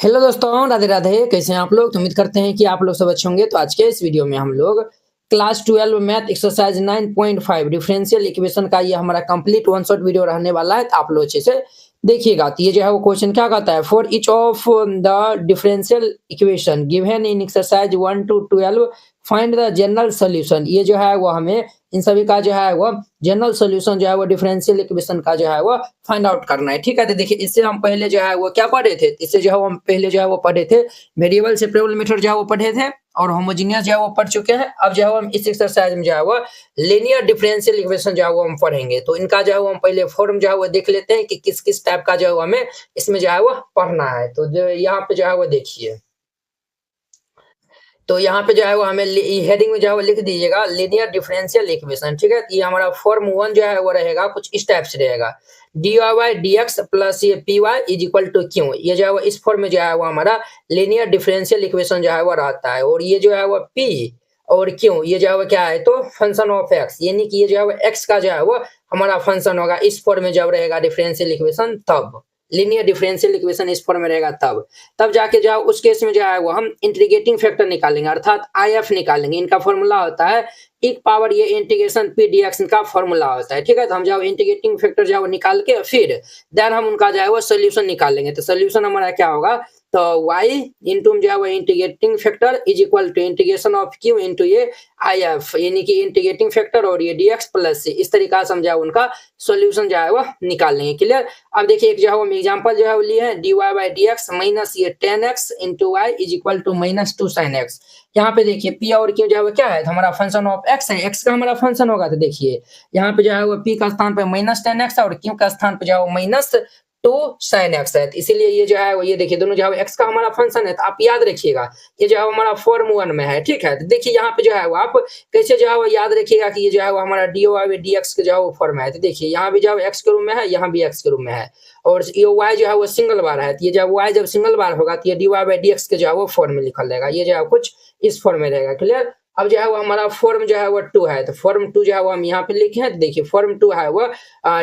Hello दोस्तों, राधे राधे। कैसे हैं आप लोग? तो उम्मीद करते हैं कि आप लोग सब अच्छे होंगे। तो आज के इस वीडियो में हम लोग class 12 math exercise 9.5 differential equation का ये हमारा कंप्लीट वन शॉट वीडियो रहने वाला है। तो आप लोग अच्छे से देखिएगा। तो ये जो है वो क्वेश्चन क्या कहता है, for each of the differential equation given in exercise 1 to 12 find the general solution. ये जो है वो हमें इन सभी का जो है वो जनरल सोल्यूशन जो है वो डिफरेंशियल इक्वेशन का जो है वो फाइंड आउट करना है। ठीक है, तो देखिए इससे हम पहले जो है वो क्या पढ़े थे, इससे जो है हम पहले जो है वो पढ़े थे वेरिएबल सेपरेबल मेथड जो है वो पढ़े थे और होमोजेनियस जो है वो पढ़ चुके हैं। अब जो है हम इस एक्सरसाइज में जो है वो लीनियर डिफरेंशियल इक्वेशन जो है वो हम पढ़ेंगे। तो इनका जो है वो हम पहले फॉर्म जो है वो देख लेते हैं कि किस किस टाइप का जो है हमें इसमें जो है वो पढ़ना है। तो जो यहाँ पे जो है वो देखिए, तो यहाँ पे जो है वो हमें हेडिंग में जो है वो लिख दीजिएगा लीनियर डिफरेंशियल इक्वेशन। ठीक है, ये हमारा फॉर्म 1 जो है वो रहेगा कुछ इस टाइप से रहेगा, D Y by D x plus ये P Y is equal to Q. ये जो है वो इस फॉर्म में जो है वो हमारा लीनियर डिफरेंशियल इक्वेशन जो है वो रहता है। और ये जो है वो पी और क्यू ये जो है वो क्या है, तो फंक्शन ऑफ एक्स, यानी कि ये जो है वो एक्स का जो है वो हमारा फंक्शन होगा। इस फॉर्म में जब रहेगा डिफरेंशियल इक्वेशन, तब लीनियर डिफरेंशियल इक्वेशन इस फॉर्म में रहेगा, तब जाके जो उस केस में जो है वो हम इंटीग्रेटिंग फैक्टर निकालेंगे, अर्थात आई एफ निकालेंगे। इनका फॉर्मूला होता है एक पावर ये इंटीग्रेशन पी डी एक्स का फॉर्मूला होता है। ठीक है, तो हम जो इंटीग्रेटिंग फैक्टर जो है वो निकाल के फिर देन हम उनका जो है वो सोल्यूशन निकालेंगे। तो सोल्यूशन हमारा क्या होगा, तो y इंटू जो है वो integrating factor is equal to integration of q into ये आई एफ, यानी कि इंटीग्रेटिंग फैक्टर और ये dx प्लस c। इस तरीका से हम जो है उनका सोल्यूशन जो है वो निकाल लेंगे। क्लियर। अब देखिए एक जो है वो एग्जांपल जो है वो लिए हैं dy बाई dx माइनस ये 10x into y is equal to minus 2 sin x। यहाँ पे देखिए p और q जो है वो क्या है, तो हमारा फंक्शन ऑफ x है, x का हमारा फंक्शन होगा। तो देखिए यहाँ पे जो है वो p का स्थान पे माइनस 10x और q का स्थान पे जो है वो माइनस 2 sin x है। इसीलिए ये जो है वो ये देखिए दोनों जो है x का हमारा फंक्शन है। तो आप याद रखिएगा ये जो है हमारा फॉर्म 1 में है। ठीक है, तो देखिए यहाँ पे जो है वो आप कैसे जो है वो याद रखिएगा कि ये जो है वो हमारा D Y by D x का जो है वो फॉर्म है। तो देखिए यहाँ भी जो है x के रूप में है, यहाँ भी x के रूप में है, और ये y जो है वो सिंगल बार है। तो ये जो y जब सिंगल बार होगा तो ये D Y by D x के जो है वो फॉर्म में लिखा रहेगा, ये जो है कुछ इस फॉर्म में रहेगा। क्लियर। अब जो है वो हमारा फॉर्म जो है वो 2 है, तो फॉर्म 2 जो है वो हम यहाँ पे लिखे हैं। देखिए फॉर्म 2 है वो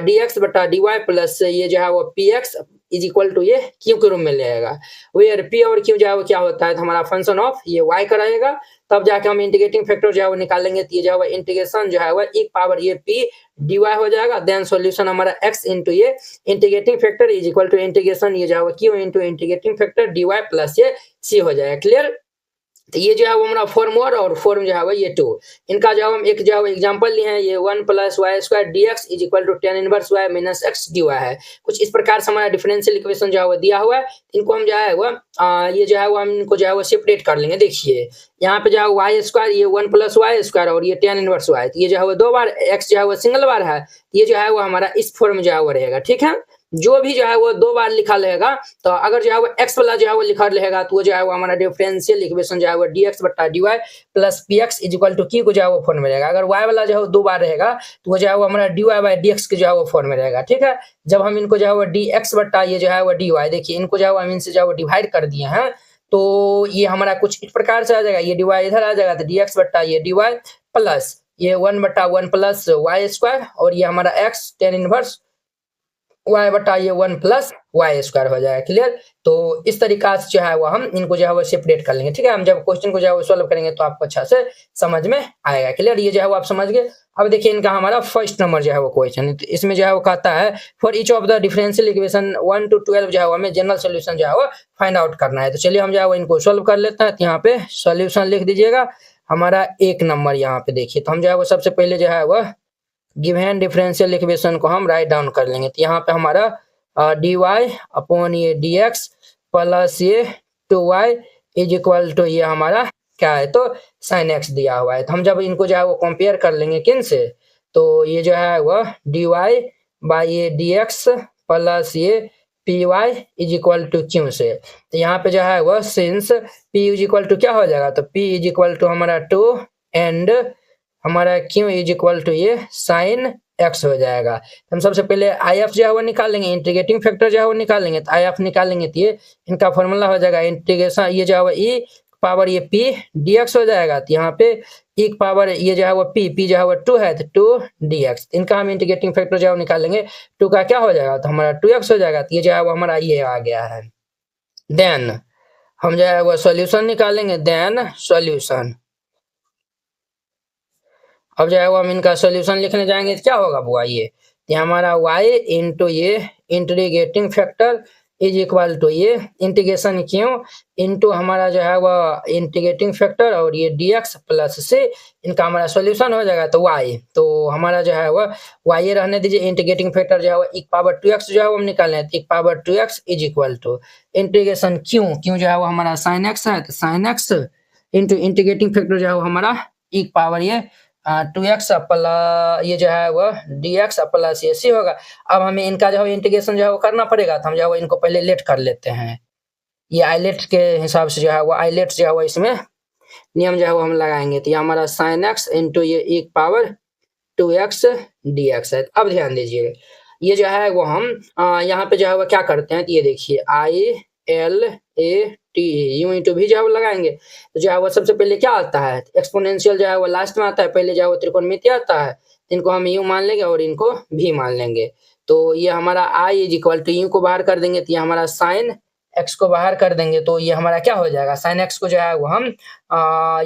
dx बटा dy प्लस ये जो है वो px इज इक्वल टू ये q के रूप में लेगा। वेयर p और q जो है वो क्या होता है, तो हमारा फंक्शन ऑफ ये y का रहेगा। तब जाके हम इंटीग्रेटिंग फैक्टर जो है वो निकालेंगे। तो ये जो है वो इंटीग्रेशन जो है वो एक पावर ये p dy हो जाएगा। देन सॉल्यूशन हमारा x इंटू ये integrating factor is equal to integration ये जो है वो q into integrating factor dy plus ये c हो जाएगा। क्लियर। तो ये जो है वो हमारा फॉर्म 1 और फॉर्म जो है वो ये 2, इनका जो हम एक जो है एग्जांपल लिए हैं ये 1 plus Y square D x is equal to tan inverse Y minus X D Y है। कुछ इस प्रकार से हमारा डिफरेंशियल इक्वेशन जो है वो दिया हुआ है। इनको हम जो है वो ये जो है वो हम इनको जो है वो सेपरेट कर लेंगे। देखिए यहाँ पे जो है वाई स्क्वायर ये 1 प्लस वाई स्क्वायर और ये टेन इनवर्स वाई, ये जो है वो 2 बार, एक्स जो है वो सिंगल बार है, ये जो है वो हमारा इस फॉर्म में जो है वो रहेगा। ठीक है, जो भी जो है वो 2 बार लिखा रहेगा, तो अगर जो है वो x वाला जो है वो लिखा रहेगा तो वो जो है वो हमारा डिफरेंशियल इक्वेशन जो है वो dx बटा dy plus px is equal to q को जो है वो फॉर्म में रहेगा। अगर y वाला जो है वो 2 बार रहेगा तो वो जो है वो हमारा dy बाई dx के जो है वो फॉर्म में रहेगा। ठीक है, जब हम इनको जो है वो dx बटा ये जो है वो dy, देखिए इनको जो है वो हम इनसे जो है वो डिवाइड कर दिए हैं, तो ये हमारा कुछ इस प्रकार से आ जाएगा, ये dy इधर आ जाएगा तो dx बटा ये dy प्लस ये 1 बटा 1 प्लस वाई स्क्वायर और ये हमारा x टेन इनवर्स y बटा ये 1 प्लस वाई स्क्वायर हो जाएगा। क्लियर। तो इस तरीका से जो है वो हम इनको जो है वो सेपरेट कर लेंगे। ठीक है, हम जब क्वेश्चन को जो है वो सॉल्व करेंगे तो आपको अच्छा से समझ में आएगा। क्लियर, ये जो है वो आप समझ गए। अब देखिए इनका हमारा फर्स्ट नंबर जो है वो क्वेश्चन, तो इसमें जो है वो कहता है for each of the differential equation 1 to 12 जो है वो हमें जनरल सोल्यूशन जो है वो फाइंड आउट करना है। तो चलिए हम जो है वो इनको सॉल्व कर लेते हैं। तो यहाँ पे सोल्यूशन लिख दीजिएगा हमारा 1 नंबर। यहाँ पे देखिए तो हम जो है वो सबसे पहले जो है वो गिवन डिफरेंशियल इक्वेशन को हम राइट डाउन कर लेंगे। तो यहाँ पे हमारा dy अपॉन ये dx प्लस ये 2y इज इक्वल टू ये हमारा क्या है, तो sin x दिया हुआ है। तो हम जब इनको जो है वो कंपेयर कर लेंगे किन से, तो ये जो है वो dy बाई ये dx प्लस ये py is equal to q से। तो यहाँ पे जो है वो since p is equal to क्या हो जाएगा, तो p इज इक्वल टू हमारा 2 एंड हमारा q इज इक्वल टू ये साइन x हो जाएगा। हम सबसे पहले आई एफ जो है वो निकालेंगे, इंटीग्रेटिंग फैक्टर जो है वो निकालेंगे। तो आई एफ निकालेंगे तो ये इनका फॉर्मूला हो जाएगा इंटीग्रेशन ये जो है वो ई पावर ये p dx हो जाएगा। तो यहाँ पे एक पावर ये जो है वो p जो है वो 2 है तो 2 dx, इनका हम इंटीग्रेटिंग फैक्टर जो है वो निकालेंगे, 2 का क्या हो जाएगा, तो हमारा 2x हो जाएगा। तो ये जो है वो हमारा ये आ गया है। देन हम जो है वो सॉल्यूशन निकालेंगे, देन सॉल्यूशन। अब जो है वो हम इनका सॉल्यूशन लिखने जाएंगे तो क्या होगा बुआ, ये हमारा y इंटू ये integrating factor is equal to ये इंटीग्रेशन क्यों इंटू हमारा जो है वो इंटीग्रेटिंग फैक्टर और ये dx प्लस से इनका हमारा सॉल्यूशन हो जाएगा तो y, तो हमारा जो है वो y रहने दीजिए, इंटीग्रेटिंग फैक्टर जो है वो एक पावर 2x जो है वो हम निकालने हैं, एक power 2x is equal to integration q जो है वो हमारा sin x है, तो sin x into integrating factor जो है वो हमारा एक पावर ये 2x प्लस ये जो है वो dx प्लस ये सी होगा। अब हमें इनका जो है इंटीग्रेशन जो है वो करना पड़ेगा, तो हम जो है वो इनको पहले लेट कर लेते हैं। ये आइलेट के हिसाब से जो है वो आइलेट जो है वो इसमें नियम जो है वो हम लगाएंगे, तो ये हमारा sin x इंटू ये एक पावर 2x dx है। अब ध्यान दीजिए, ये जो है वो हम यहाँ पे जो है वो क्या करते हैं, तो ये देखिए ILAT यूं इंटू भी जो है वो लगाएंगे, तो जो है वो सबसे पहले क्या आता है, एक्सपोनेंशियल जो है वो लास्ट में आता है, पहले जो है वो त्रिकोणमिति आता है, इनको हम यू मान लेंगे और इनको भी मान लेंगे। तो ये हमारा i is equal to u को बाहर कर देंगे, तो ये हमारा साइन x को बाहर कर देंगे, तो ये हमारा क्या हो जाएगा, साइन x को जो है वो हम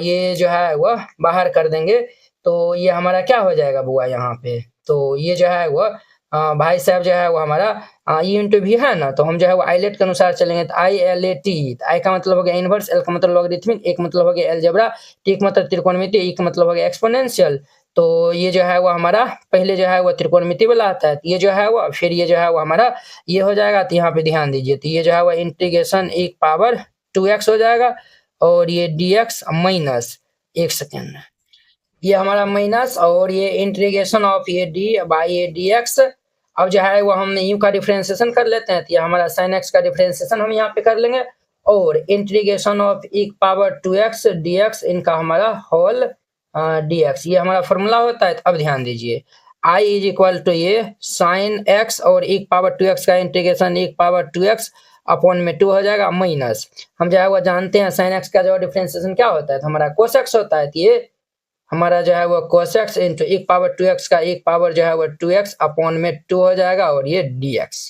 ये जो है वो बाहर कर देंगे, तो ये हमारा क्या हो जाएगा बुआ यहाँ पे, तो ये जो है वो भाई साहब जो है वो हमारा ये इंटू भी है ना, तो हम जो है वो आइलेट के अनुसार चलेंगे, तो ILAT, आई का मतलब हो गया इनवर्स, एल का मतलब लॉगरिथमिक, एक मतलब हो गया अलजेब्रा, टी का मतलब त्रिकोणमिति, ई का मतलब हो गया एक्सपोनेंशियल। तो ये जो है वो हमारा पहले जो है वो त्रिकोणमिति वाला आता है, ये जो है वो फिर ये जो है वो हमारा ये हो जाएगा, तो यहाँ पे ध्यान दीजिए, तो ये जो है वो इंटीग्रेशन एक पावर 2x हो जाएगा और ये dx माइनस, एक सेकेंड, ये हमारा माइनस और ये इंटीग्रेशन ऑफ ये d बाई ये dx। अब जो है वो हम यू का डिफरेंशिएशन कर लेते हैं, तो ये हमारा sin x का डिफरेंशिएशन हम यहाँ पे कर लेंगे और इंटीग्रेशन ऑफ एक पावर 2x dx इनका हमारा होल dx, ये हमारा फॉर्मूला होता है। तो अब ध्यान दीजिए i इज इक्वल टू ये sin x और एक पावर 2x का इंटीग्रेशन एक पावर 2x अपॉन में 2 हो जाएगा माइनस, हम जो है वो जानते हैं sin x का जो डिफरेंशिएशन क्या होता है, तो हमारा cos x होता है, तो ये हमारा जो है वो cos x इंटू एक पावर 2x का एक पावर जो है वो 2x अपॉन में 2 हो जाएगा और ये dx।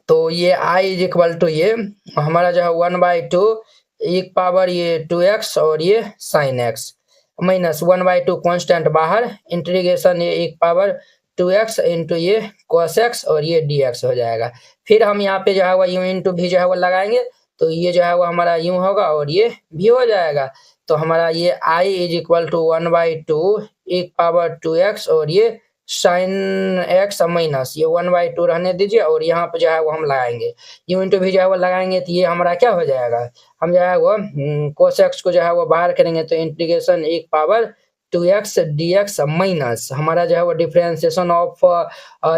तो ये i इज इक्वल टू ये हमारा जो है 1/2 एक पावर ये 2x और ये sin x माइनस 1/2 कांस्टेंट बाहर, इंटीग्रेशन ये एक पावर 2x इंटू ये cos x और ये dx हो जाएगा। फिर हम यहाँ पे जो है वो u इंटू भी जो है वो लगाएंगे, तो ये जो है वो हमारा u होगा और ये भी हो जाएगा, तो हमारा ये i इज इक्वल टू 1/2 एक पावर 2x और ये साइन x माइनस ये 1/2 रहने दीजिए और यहाँ पे जो है वो हम लगाएंगे, u इंटू भी जो है वो लगाएंगे, तो ये हमारा क्या हो जाएगा, हम जो है वो cos x को जो है वो बाहर करेंगे, तो इंटीग्रेशन एक पावर 2x dx माइनस हमारा जो है वो डिफरेंशिएशन ऑफ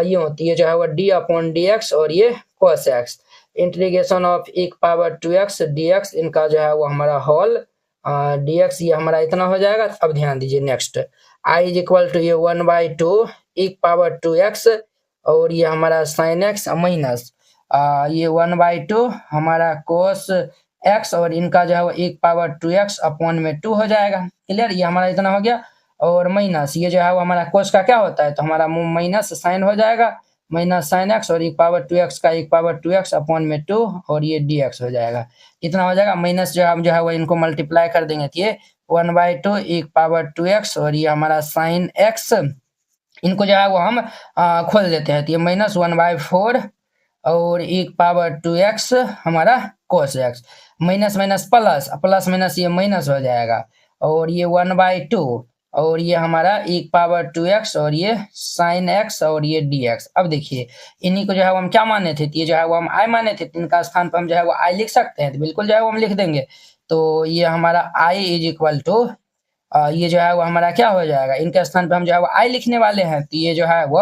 ये होती है जो है वो d अपॉन dx और ये cos x इंटीग्रेशन ऑफ एक पावर 2x dx इनका जो है वो हमारा होल dx, ये हमारा इतना हो जाएगा। अब ध्यान दीजिए next i is equal to ये 1/2 एक पावर 2x और ये हमारा sin x माइनस ये 1/2 हमारा cos x और इनका जो है वो एक पावर 2x अपॉन में 2 हो जाएगा, क्लियर, ये हमारा इतना हो गया और माइनस ये जो है वो हमारा cos का क्या होता है, तो हमारा माइनस साइन हो जाएगा, माइनस साइन एक्स और एक पावर 2x का एक पावर 2x अपॉन में 2 और ये dx हो जाएगा, इतना हो जाएगा। माइनस जो हम जो है वो इनको मल्टीप्लाई कर देंगे, तो ये 1/2 एक पावर 2x और ये हमारा साइन x, इनको जो है वो हम खोल देते हैं, तो ये माइनस 1/4 और एक पावर 2x हमारा cos x minus minus plus plus minus ये माइनस हो जाएगा और ये 1/2 और ये हमारा एक पावर 2x और ये sin x और ये dx। अब देखिए इन्हीं को जो है वो हम क्या माने थे, तो ये जो है वो हम i माने थे, इनका स्थान पर हम जो है वो i लिख सकते हैं, तो बिल्कुल जो है वो हम लिख देंगे। तो ये हमारा i इज इक्वल टू ये जो है वो हमारा क्या हो जाएगा, इनके स्थान पे हम जो है वो i लिखने वाले हैं, तो ये जो है वो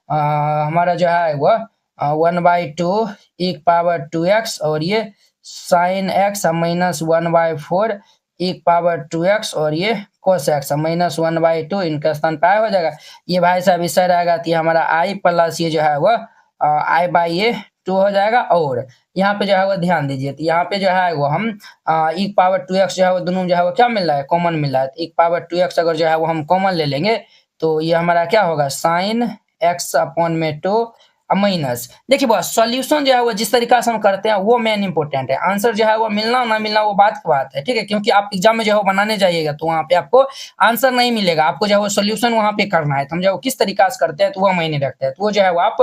हमारा जो है वो 1/2 एक पावर 2x और ये sin x माइनस 1/4 एक पावर 2x और ये cos x माइनस 1/2 इनका स्थान पे हो जाएगा। ये भाई साहब इस साइड आएगा, तो ये हमारा i प्लस ये जो है वो i बाई ये 2 हो जाएगा और यहाँ पे जो है वो ध्यान दीजिए, तो यहाँ पे जो है वो हम एक पावर 2x जो है वो दोनों जो है वो क्या मिल रहा है, कॉमन मिल रहा है, तो एक पावर 2x अगर जो है वो हम कॉमन ले लेंगे, तो ये हमारा क्या होगा साइन x अपॉन में 2 माइनस। देखिए बॉस, सॉल्यूशन जो है वो जिस तरीका से हम करते हैं वो मेन इंपॉर्टेंट है। आंसर जो है वो मिलना ना मिलना वो बात की बात है, ठीक है, क्योंकि आप एग्जाम में जो है बनाने जाइएगा तो वहाँ पे आपको आंसर नहीं मिलेगा, आपको जो है वो सोल्यूशन वहाँ पे करना है। तो हम जो किस तरीका से करते हैं तो वो मायने रखते हैं। तो वो जो है वो आप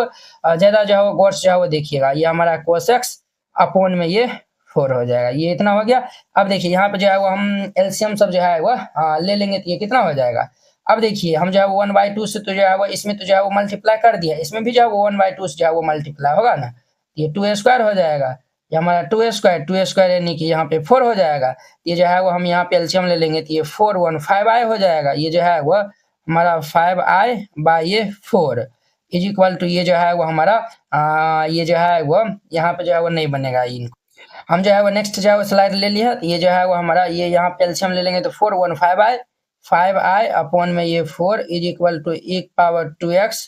ज्यादा जो है वो गौर से जो है वो देखिएगा। ये हमारा cos x अपॉन में ये 4 हो जाएगा, ये इतना हो गया। अब देखिए यहाँ पे जो है वो हम एलसीएम सब जो है वो ले लेंगे तो ये कितना हो जाएगा। अब देखिए हम जो है वो 1/2 से तो जो है वो इसमें तो जो है वो मल्टीप्लाई कर दिया, इसमें भी जो है वो 1/2 से जो है वो मल्टीप्लाई होगा ना, ये 2 स्क्वायर हो जाएगा। ये हमारा 2 स्क्वायर यानी कि यहाँ पे 4 हो जाएगा। ये जो है वो हम यहाँ पे एलसीएम ले लेंगे तो ये 4 1 5i हो जाएगा। ये जो है वो हमारा 5i बाई ये 4 इज इक्वल टू ये जो है वो हमारा ये जो है वो यहाँ पे जो है वो नहीं बनेगा। हम जो है वो नेक्स्ट जो है वो स्लाइड ले लिया, ये जो है वो हमारा ये यहाँ पे एलसीएम ले लेंगे तो 4 1 5i अपॉन में ये 4 is equal to e power 2x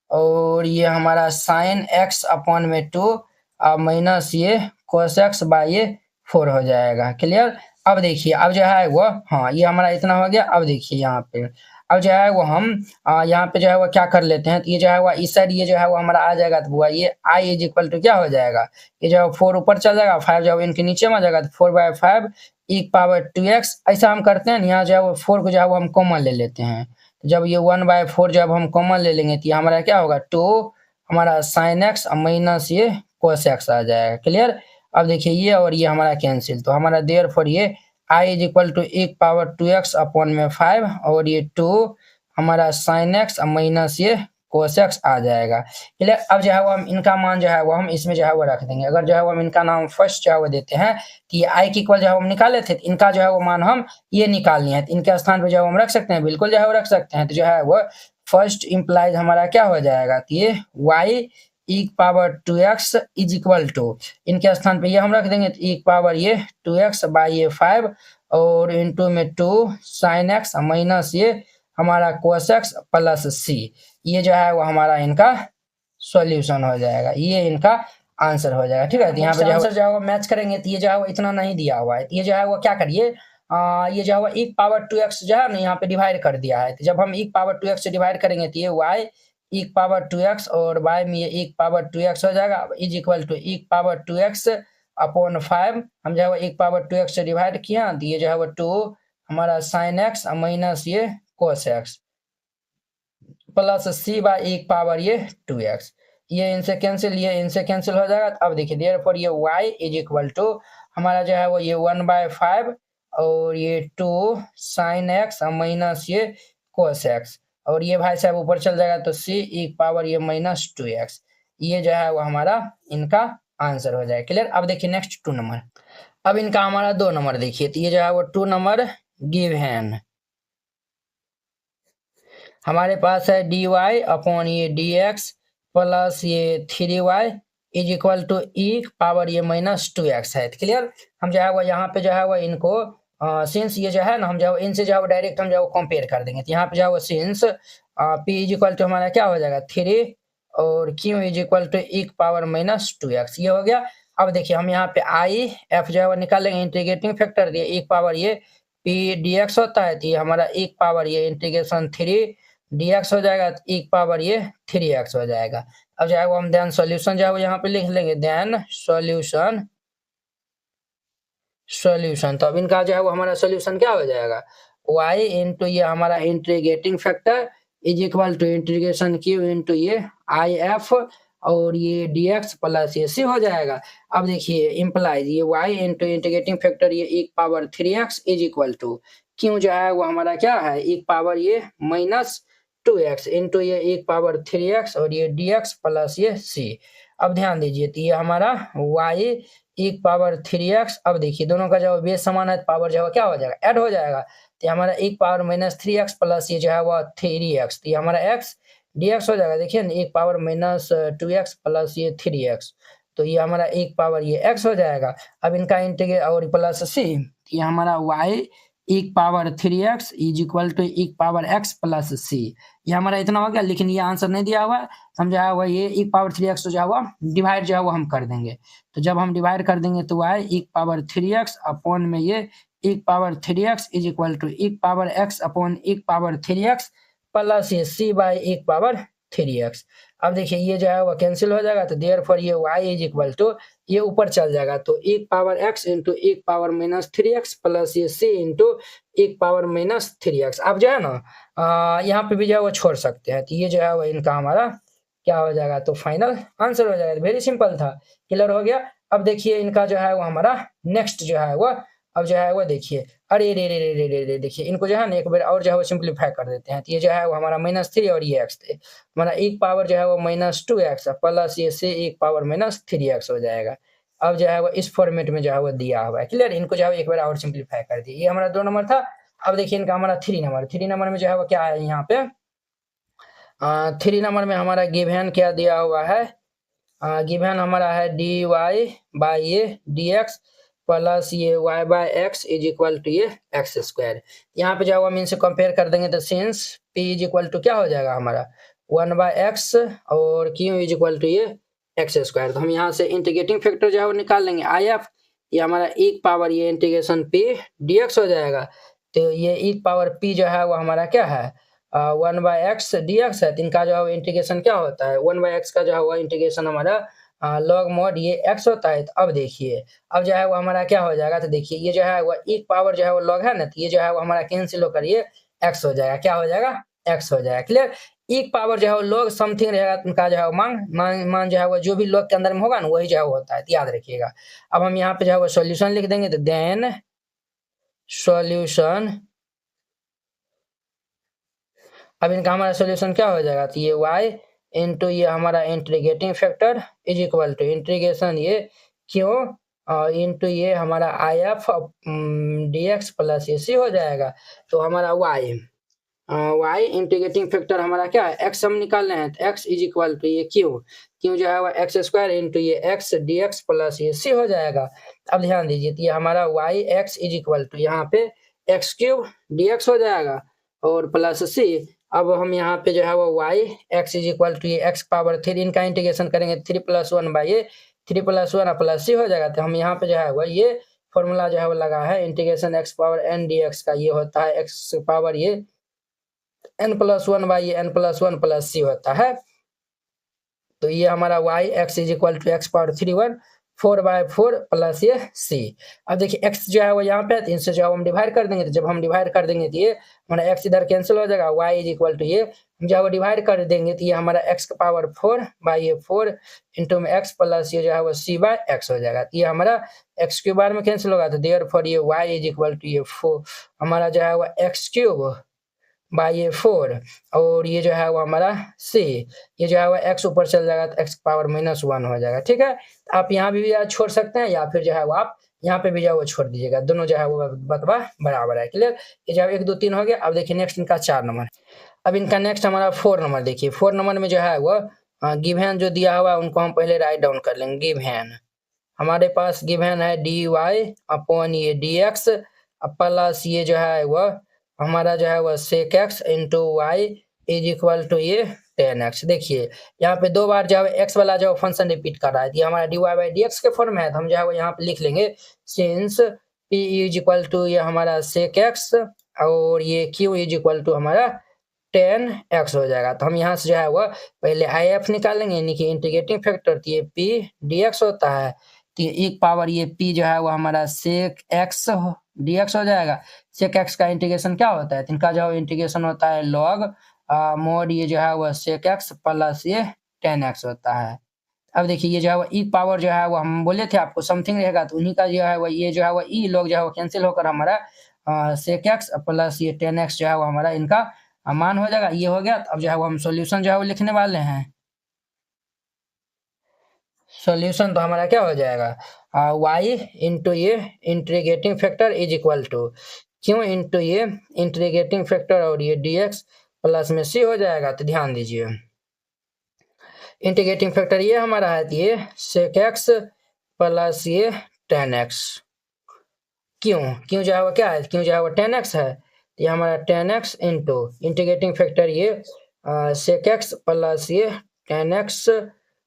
और ये हमारा साइन x अपॉन में 2 माइनस ये cos x बाई ये 4 हो जाएगा। क्लियर। अब देखिए अब जो है वो हाँ ये हमारा इतना हो गया। अब देखिए यहाँ पे अब जो है वो हम यहाँ पे जो है वो क्या कर लेते हैं, तो ये जो है वो इस साइड ये जो है वो हमारा आ जाएगा, तो वो ये i इज इक्वल टू क्या हो जाएगा, ये जो है 4 ऊपर चल जाएगा, 5 जो है इनके नीचे में आ जाएगा, तो 4/5 e पावर 2x। ऐसा हम करते हैं यहाँ जो है वो 4 को जो है वो हम कॉमन ले लेते हैं। तो जब ये 1/4 जब हम कॉमन ले लेंगे तो ये हमारा क्या होगा 2 हमारा साइन x माइनस ये cos x आ जाएगा। क्लियर। अब देखिए ये और ये हमारा कैंसिल, तो हमारा देयरफॉर ये i is equal to e power 2x upon में 5 और ये 2 हमारा साइन x माइनस ये cos x आ जाएगा। क्लियर। अब जो है वो हम इनका मान जो है वो हम इसमें जो है वो रख देंगे। अगर जो है वो हम इनका नाम फर्स्ट जो है वो देते हैं कि ये i की इक्वल जो है हम निकाले थे, तो इनका जो है वो मान हम ये निकालनी है, तो इनके स्थान पे जो है हम रख सकते हैं, बिल्कुल जो है वो रख सकते हैं। तो जो है वो फर्स्ट इम्प्लाइज हमारा क्या हो जाएगा, तो ये y e power 2x is equal to इनके स्थान पे ये हम रख देंगे, तो e पावर ये 2x बाई ये 5 और इंटू में 2 साइन x माइनस ये हमारा cos x प्लस c। ये जो है वो हमारा इनका सॉल्यूशन हो जाएगा, ये इनका आंसर हो जाएगा। ठीक है। तो यहाँ पे आंसर जो है वो मैच करेंगे तो ये जो है वो इतना नहीं दिया हुआ है, तो ये जो है वो क्या करिए ये जो है वो e पावर 2x जो है ना यहाँ पे डिवाइड कर दिया है। तो जब हम e पावर 2x से डिवाइड करेंगे तो ये y e पावर 2x और y में ये e पावर 2x हो जाएगा is equal to e power 2x upon 5। हम जो है वो e पावर 2x से डिवाइड किया तो ये जो है वो 2 हमारा साइन x माइनस ये cos x plus c by e power ये 2x। ये इनसे कैंसिल हो जाएगा। अब देखिए देयरफॉर ये y इज इक्वल टू हमारा जो है वो ये 1/5 और ये 2 साइन x माइनस ये cos x और ये भाई साहब ऊपर चल जाएगा तो c e पावर ये माइनस 2x। ये जो है वो हमारा इनका आंसर हो जाएगा। क्लियर। अब देखिए नेक्स्ट 2 नंबर। अब इनका हमारा 2 नंबर देखिए, तो ये जो है वो 2 नंबर गिवन हमारे पास है dy अपॉन ये dx प्लस ये 3y is equal to e power ये माइनस 2x है। क्लियर। हम जो है वो यहाँ पे जो है वो इनको सिंस ये जो है ना हम जो है इनसे जो है वो डायरेक्ट हम जो है वो कंपेयर कर देंगे। तो यहाँ पे जो है वो since p is equal to हमारा क्या हो जाएगा 3 और q is equal to e power minus 2x, ये हो गया। अब देखिए हम यहाँ पे i f जो है वो निकालेंगे, इंटीग्रेटिंग फैक्टर दिए e पावर ये p dx होता है, तो ये हमारा e पावर ये इंटीग्रेशन 3 dx हो जाएगा, तो e पावर ये 3x हो जाएगा। अब जो है वो हम देन सॉल्यूशन जो है वो यहाँ पे लिख लेंगे, देन सॉल्यूशन। तो अब इनका जो है वो हमारा सॉल्यूशन क्या हो जाएगा y इंटू ये हमारा integrating factor is equal to integration q into ये if और ये dx प्लस ये c हो जाएगा। अब देखिए इम्प्लाइज ये y इंटू इंटीग्रेटिंग फैक्टर ये e power 3x is equal to q जो है वो हमारा क्या है e पावर ये माइनस 2x इंटू ये e पावर 3x और ये dx प्लस ये c। अब ध्यान दीजिए तो ये हमारा y e पावर 3x। अब देखिए दोनों का जो बेस समान है पावर जो है क्या हो जाएगा ऐड हो जाएगा, तो हमारा e power minus 3x plus ये जो है वो 3x, तो ये हमारा x dx हो जाएगा। देखिए ना 1 पावर माइनस 2x प्लस ये 3x, तो ये हमारा 1 पावर ये x हो जाएगा। अब इनका इंटीग्रेट और प्लस c, ये हमारा y e power 3x is equal to e power x plus c। ये हमारा इतना हो गया, लेकिन ये आंसर नहीं दिया हुआ है। हम जो है वो ये e पावर 3x जो है वो डिवाइड जो है वो हम कर देंगे। तो जब हम डिवाइड कर देंगे तो y e power 3x upon में ये e power 3x is equal to e power x upon e power 3x plus ये c by e power 3x। अब देखिए ये जो है वो कैंसिल हो जाएगा, तो देयरफॉर ये y इज इक्वल टू, ये ऊपर चल जाएगा तो 1 power x into 1 power minus 3x plus ये c into 1 power minus 3x। अब जो है ना यहाँ पे भी जो है वो छोड़ सकते हैं, तो ये जो है वो इनका हमारा क्या हो जाएगा, तो फाइनल आंसर हो जाएगा। वेरी सिंपल था, क्लियर हो गया। अब देखिए इनका जो है वो हमारा नेक्स्ट जो है वो, अब जो है वो देखिए, अरे रे रे रे रे रे रे देखिए इनको जो है ना एक बार और जो है वो सिंप्लीफाई कर देते हैं, तो ये जो है वो हमारा -3 और ये x थे, हमारा 1 पावर जो है वो -2x प्लस ये से 1 पावर -3x हो जाएगा। अब जो है वो इस फॉर्मेट में जो है वो दिया हुआ है, क्लियर। इनको जो है एक बार और सिंप्लीफाई कर दिए। ये हमारा 2 नंबर था। अब देखिए इनका हमारा 3 नंबर में जो है वो क्या है यहाँ पे 3 नंबर में हमारा गिवन क्या दिया हुआ है, गिवन हमारा है dy बाई ये dx प्लस ये y by x is equal to ये एक्स स्क्वायर। यहाँ पे जो हम इनसे कंपेयर कर देंगे तो since p is equal to क्या हो जाएगा हमारा 1 बाय एक्स और q इज इक्वल टू ये एक्स स्क्वायर। तो हम यहाँ से इंटीग्रेटिंग फैक्टर जो है वो निकाल लेंगे if, ये हमारा 1 पावर ये इंटीग्रेशन p dx हो जाएगा। तो ये 1 पावर p जो है वो हमारा क्या है 1 बाय एक्स डी एक्स है, तो इनका जो है इंटीग्रेशन क्या होता है 1 बाय एक्स का जो है इंटीग्रेशन हमारा लॉग मॉड ये x होता है। तो अब देखिए अब जो है वो हमारा क्या हो जाएगा, तो देखिए ये जो है वो एक पावर जो है वो लॉग है ना, तो ये जो है वो हमारा कैंसिल होकर ये x हो जाएगा, क्या हो जाएगा x हो जाएगा, क्लियर। एक पावर जो है वो लॉग समथिंग रहेगा, उनका जो है मान जो है वो जो भी लॉग के अंदर में होगा ना वही जो है वो होता है, तो याद रखिएगा। अब हम यहाँ पे जो है वो सॉल्यूशन लिख देंगे, तो देन सॉल्यूशन, अब इनका हमारा सोल्यूशन क्या हो जाएगा, तो ये y इंटू ये हमारा integrating factor is equal to integration ये क्यों इंटू ये हमारा I F D x plus A C हो जाएगा। तो हमारा y इंटीग्रेटिंग फैक्टर हमारा क्या है x हम निकाल रहे हैं, तो x इज इक्वल टू ये क्यों जो है वो एक्स स्क्वायर इंटू ये x डी एक्स प्लस ये सी हो जाएगा। अब ध्यान दीजिए, तो ये हमारा y x is equal to यहाँ पे एक्स क्यूब डी एक्स हो जाएगा और प्लस सी। अब हम यहाँ पे जो है वो y x is equal to ये x पावर 3 इनका इंटीग्रेशन करेंगे 3 + 1 बाई ये 3 + 1 प्लस सी हो जाएगा। तो हम यहाँ पे जो है वो ये फॉर्मूला जो है वो लगा है integration x power n dx का, ये होता है x पावर ये n+1 बाई ये n+1 प्लस सी होता है। तो ये हमारा y x is equal to x power 3 1 4/4 plus ये c। अब देखिए x जो है वो यहाँ पे है, तो इनसे जो है हम डिवाइड कर देंगे, तो जब हम डिवाइड कर देंगे तो ये हमारा x इधर कैंसिल हो जाएगा, y इज इक्वल टू ये हम जो है वो डिवाइड कर देंगे, तो ये हमारा x का पावर 4 बाई ये 4 इंटू में x प्लस ये जो है वो c बाय x हो जाएगा। तो ये हमारा x क्यूब बार में कैंसिल होगा, तो देयरफॉर ये y इज इक्वल टू ये 4 हमारा जो है वो x क्यूब बाई ये 4 और ये जो है वो हमारा c, ये जो है वो x ऊपर चल जाएगा तो x पावर -1 हो जाएगा, ठीक है। आप यहाँ भी छोड़ सकते हैं या फिर जो है वो आप यहाँ पे भी जो है वो छोड़ दीजिएगा, दोनों जो है वो बतवा बराबर है, क्लियर। ये जो है 1 2 3 हो गया। अब देखिए नेक्स्ट इनका 4 नंबर। अब इनका नेक्स्ट हमारा 4 नंबर देखिए, 4 नंबर में जो है वो गिवन जो दिया हुआ है उनको हम पहले राइट डाउन कर लेंगे। गिवन हमारे पास गिवन है dy अपॉन ये dx प्लस ये जो है वो हमारा जो है वो sec x into y is equal to ये 10x। देखिए यहाँ पे 2 बार जो है x वाला जो फंक्शन रिपीट कर रहा है, ये हमारा dy/dx के फॉर्म में है, तो हम जो है वो यहाँ पे लिख लेंगे since p is equal to ये हमारा sec x और ये q इज इक्वल टू हमारा 10x हो जाएगा। तो हम यहाँ से जो है वो पहले IF निकालेंगे यानी कि इंटीग्रेटिंग फैक्टर, तो ये p dx होता है, तो एक पावर ये p जो है वो हमारा sec x dx हो जाएगा। sec x का इंटीग्रेशन क्या होता है, इनका जो इंटीग्रेशन होता है log मोड ये जो है वो sec x प्लस ये 10x होता है। अब देखिए ये जो है वो e पावर जो है वो हम बोले थे आपको समथिंग रहेगा, तो उन्हीं का जो है वो ये जो है वो e log जो है वो कैंसिल होकर हमारा sec x प्लस ये 10x जो है वो हमारा इनका मान हो जाएगा। ये हो गया। तो अब जो है वो हम सॉल्यूशन जो है वो लिखने वाले हैं। सॉल्यूशन तो हमारा क्या हो जाएगा y इंटू ये integrating factor is equal to q into ये इंटीग्रेटिंग फैक्टर और ये dx प्लस में c हो जाएगा। तो ध्यान दीजिए इंटीग्रेटिंग फैक्टर ये हमारा है, ये sec x प्लस ये 10x क्यों जो है वो क्या है, क्यों जो है वो 10x है, ये हमारा 10x इंटू इंटीग्रेटिंग फैक्टर ये sec x प्लस ये 10x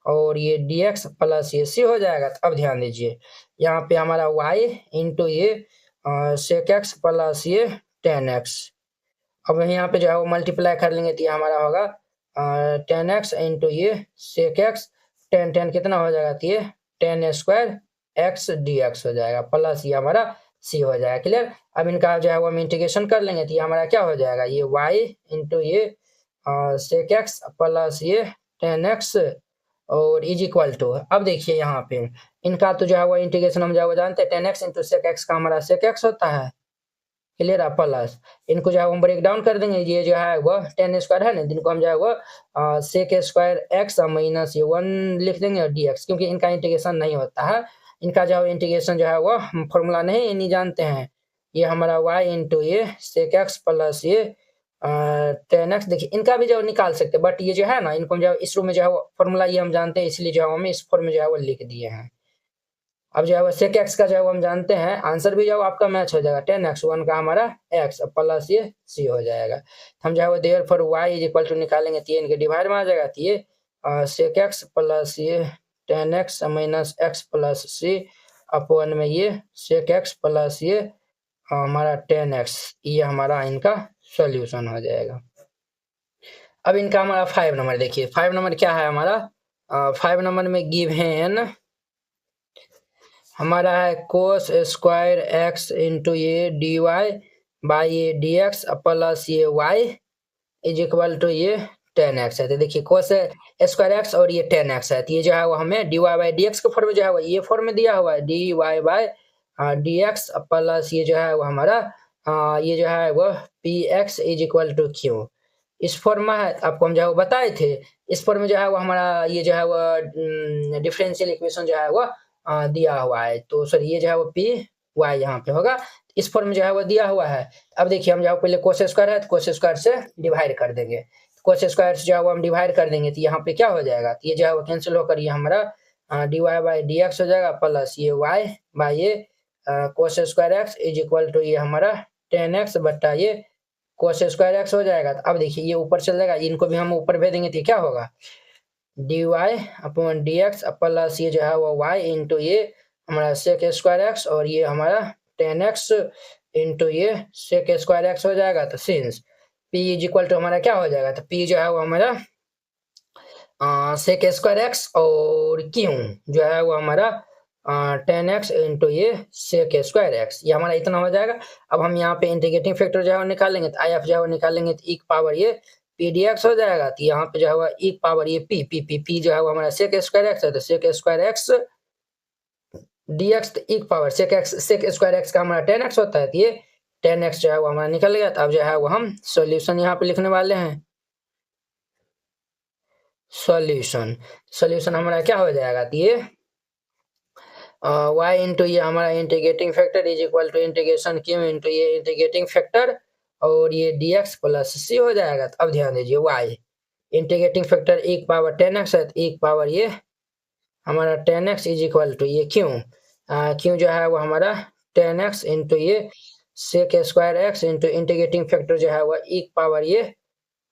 और ये dx प्लस ये c हो जाएगा। तो अब ध्यान दीजिए यहाँ पे हमारा y इंटू ये sec x प्लस ये 10x, अब यहाँ पे जो है वो मल्टीप्लाई कर लेंगे तो ये हमारा होगा टेन एक्स इंटू ये सेक एक्स, टेन टेन कितना हो जाएगा, तो ये ten square x d x हो जाएगा, प्लस ये हमारा सी हो जाएगा। क्लियर। अब इनका जो है वो हम इंटीग्रेशन कर लेंगे, तो ये हमारा क्या हो जाएगा, ये वाई इंटू ये सेक एक्स प्लस ये टेन एक्स और इज इक्वल टू, अब देखिए यहाँ पे इनका तो जो है वो इंटीग्रेशन हम जो है वो जानते हैं, tan x into sec x का हमारा सेक एक्स होता है। क्लियर है। प्लस इनको जो है हम ब्रेक डाउन कर देंगे, ये जो है वो टेन स्क्वायर है ना, जिनको हम जो है वो सेक स्क्वायर एक्स माइनस ये वन लिख देंगे और डी एक्स, क्योंकि इनका इंटीग्रेशन नहीं होता है। इनका जो इंटीग्रेशन जो है वो फॉर्मूला नहीं जानते हैं। ये हमारा वाई इंटू ये सेक एक्स प्लस ये टेन एक्स, देखिए इनका भी जो निकाल सकते हैं, बट ये जो है ना, इनको जो इस रूम में जो है फॉर्मूला ये हम जानते हैं, इसलिए जो है हमें इस फॉर्म में जो है वो लिख दिए हैं। अब जो है वो सेक एक्स का जो है वो हम जानते हैं, आंसर भी जो आपका मैच हो जाएगा, टेन एक्स वन का हमारा एक्स प्लस ये सी हो जाएगा। हम जो है वो therefore y is equal to निकालेंगे, तो ये इनके डिवाइड में आ जाएगा, तो ये सेक एक्स प्लस ये tan X minus x plus C upon में ये सेक एक्स प्लस ये हमारा टेन एक्स, ये हमारा इनका सॉल्यूशन हो जाएगा। अब इनका हमारा 5 नंबर देखिए, 5 नंबर क्या है हमारा, 5 नंबर में गिवन हमारा है कोस स्क्वायर एक्स इंटू ये डी वाई बाई ये डी एक्स प्लस ये वाई इज इक्वल टू ये टेन एक्स है। तो देखिए कोस स्क्वायर एक्स और ये टेन एक्स है, तो ये जो है वो हमें d Y by D x के फॉर्म में जो है वो ये फॉर्म में दिया हुआ है, d Y by D x plus ये जो है वो हमारा ये जो है वो p x is equal to q, इस फॉर्म में है। आपको हम जो है वो बताए थे, इस फॉर्म में जो है वो हमारा ये जो है वो डिफरेंशियल इक्वेशन जो है वो दिया हुआ है, तो सर ये जो है वो पी वाई यहाँ पे होगा, इस फॉर्म में जो है वो दिया हुआ है। अब देखिए हम जो है पहले कोस स्क्वायर है, तो कोस स्क्वायर से डिवाइड कर देंगे, कोस स्क्वायर से जो है वो हम डिवाइड कर देंगे, तो यहाँ पे क्या हो जाएगा, तो ये जो है वो कैंसिल होकर ये हमारा D Y by D x हो जाएगा प्लस ये वाई बाई ये cos square x is equal to ये हमारा टेन एक्स बट्टा ये कोस स्क्वायर एक्स हो जाएगा। तो अब देखिए ये ऊपर चल जाएगा, इनको भी हम ऊपर भेज देंगे, तो क्या होगा d y upon d x plus ये जो है वो वाई इंटू ये हमारा सेक स्क्वायर एक्स और ये हमारा टेन एक्स इंटू ये सेक स्क्वायर एक्स हो जाएगा। तो since p is equal to हमारा क्या हो जाएगा, तो पी जो है वो हमारा सेक स्क्वायर एक्स और क्यू जो है वो हमारा टेन एक्स इंटू ये सेक स्क्वायर एक्स, ये हमारा इतना हो जाएगा। अब हम यहाँ पे इंटीग्रेटिंग फैक्टर जो है वो निकालेंगे, तो आई एफ जो है वो निकालेंगे, तो एक पावर ये पी डी एक्स हो जाएगा, तो यहाँ पे जो है वो एक पावर ये पी पी पी पी जो है वो हमारा सेक स्क्वायर एक्स है, तो sec square x d x, तो एक power sec x sec square x का हमारा टेन एक्स होता है, तो ये टेन एक्स जो है वो हमारा निकल गया। तो अब जो है वो हम सॉल्यूशन यहाँ पे लिखने वाले हैं, सॉल्यूशन सॉल्यूशन हमारा क्या हो जाएगा, तो ये y इंटू ये हमारा integrating factor is equal to integration Q into ये इंटीग्रेटिंग फैक्टर और ये dx प्लस सी हो जाएगा। तो अब ध्यान दीजिए y इंटीग्रेटिंग फैक्टर एक पावर टेन एक्स है, तो एक पावर ये हमारा tan x is equal to ये क्यू जो है वो हमारा टेन एक्स इंटू ये sec square x into integrating factor जो है वो एक पावर ये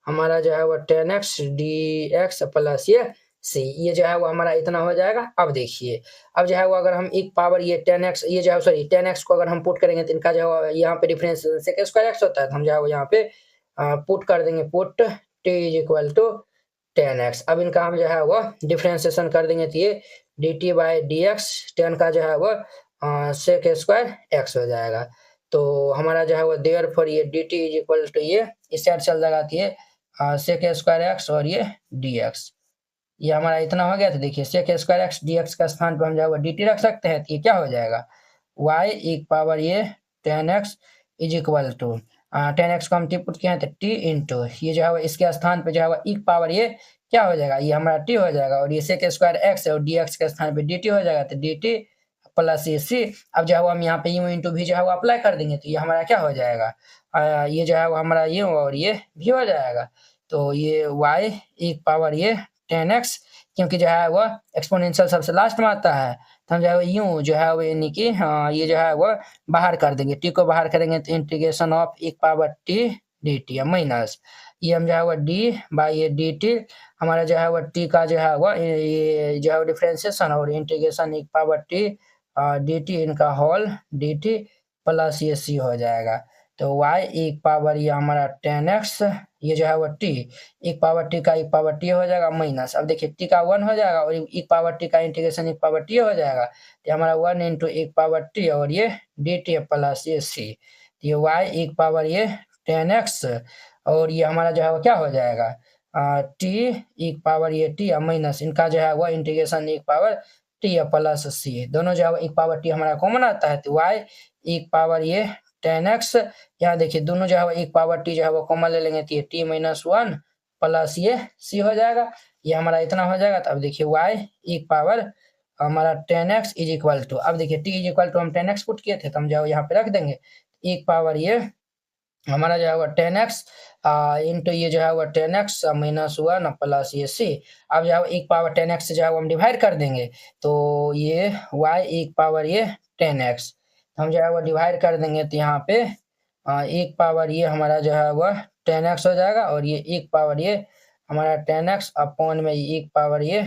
हमारा जो है वो ten x d x plus ये सी, ये जो है वो हमारा इतना हो जाएगा। अब देखिए अब जो है वो अगर हम एक पावर ये टेन एक्स ये जो है सॉरी टेन एक्स को अगर हम पुट करेंगे, तो इनका जो है यहाँ पे डिफरेंस सेक स्क्वायर एक्स होता है, तो हम जो है वो यहाँ पे पुट कर देंगे, put t is equal to tan x. अब इनका हम जो है वो डिफ्रेंसिएशन कर देंगे, तो ये d T by D x ten का जो है वो सेक स्क्वायर एक्स हो जाएगा। तो हमारा जो है वो देयर फॉर ये d t is equal to ये इस साइड चल जाएगा, तो ये सेक स्क्वायर एक्स और ये डी एक्स, ये हमारा इतना हो गया। तो देखिए sec square x d x का स्थान पर हम जो है वो डी टी रख सकते हैं, तो ये क्या हो जाएगा वाई एक पावर ये tan x is equal to tan x को हम टी पुट किए हैं, तो टी इंटू ये जो है वो इसके स्थान पे जो है वो एक पावर ये क्या हो जाएगा, ये हमारा टी हो जाएगा और ये सेक स्क्वायर एक्स है और डी एक्स के स्थान पे डी टी हो जाएगा, तो डी टी प्लस ये सी। अब जो है वो हम यहाँ पे यू इंटू भी जो है वो अप्लाई कर देंगे, तो ये हमारा क्या हो जाएगा ये जो है वो हमारा ये और ये भी हो जाएगा। तो ये वाई एक पावर ये टेन एक्स, क्योंकि जो है वो एक्सपोनेंशियल सबसे लास्ट में आता है, तो हम जो है वो यूं जो है वो यानी कि ये जो है वो बाहर कर देंगे, टी को बाहर करेंगे, तो इंटीग्रेशन ऑफ एक power T D T minus ये हम जो है वो डी बाई ये डी टी हमारा जो है वो टी का जो है वो ये जो है वो डिफ्रेंसिएशन और इंटीग्रेशन एक पावर टी डी टी इनका होल डी टी प्लस ये सी हो जाएगा। तो y एक पावर ये हमारा 10x, ये जो है वो t, एक पावर t का एक पावर t हो जाएगा माइनस, अब देखिए t का 1 हो जाएगा और एक पावर t का इंटीग्रेशन एक पावर t हो जाएगा, तो हमारा 1 इंटू एक पावर t और ये dt प्लस ये c, ये y एक पावर ये 10x और ये हमारा जो है वो क्या हो जाएगा t एक पावर ये t माइनस इनका जो है वो इंटीग्रेशन एक पावर t प्लस c, दोनों जो है एक पावर t हमारा कॉमन आता है, तो y एक पावर ये 10x, यहाँ देखिए दोनों जो है एक पावर t जो है वो कॉमन ले लेंगे तो ये t माइनस 1 प्लस ये c हो जाएगा, ये हमारा इतना हो जाएगा। तो अब देखिए y एक पावर हमारा 10x इज इक्वल टू, अब देखिए t इज इक्वल टू हम 10x पुट किए थे तो हम जो यहाँ पे रख देंगे, एक पावर ये हमारा जो है वो 10x इंटू ये जो है वो 10x माइनस 1 प्लस ये c, अब जो है एक पावर 10x से जो है वो हम डिवाइड कर देंगे, तो ये y एक पावर ये 10x हम जो है वो डिवाइड कर देंगे, तो यहाँ पे एक पावर ये हमारा जो है वह 10x हो जाएगा और ये एक पावर ये हमारा 10x अपॉन में एक पावर ये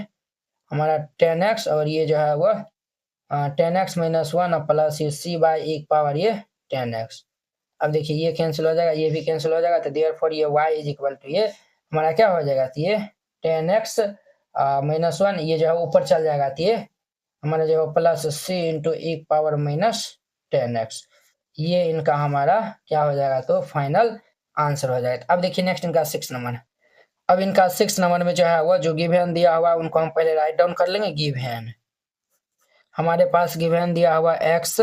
हमारा 10x और ये जो है वह 10x माइनस 1 प्लस ये c बाय एक पावर ये 10x। अब देखिए ये कैंसिल हो जाएगा, ये भी कैंसिल हो जाएगा, तो देयरफॉर ये y इज इक्वल टू ये हमारा क्या हो जाएगा, तो ये 10x माइनस 1 ये जो है ऊपर चल जाएगा, तो ये हमारा जो है प्लस c इंटू एक पावर माइनस 10x, ये इनका हमारा क्या हो जाएगा, तो फाइनल आंसर हो जाएगा। अब देखिए नेक्स्ट इनका 6 नंबर, अब इनका 6 नंबर में जो है वो जो गिवन दिया हुआ उनको हम पहले राइट डाउन कर लेंगे। गिवन हमारे पास गिवन दिया हुआ x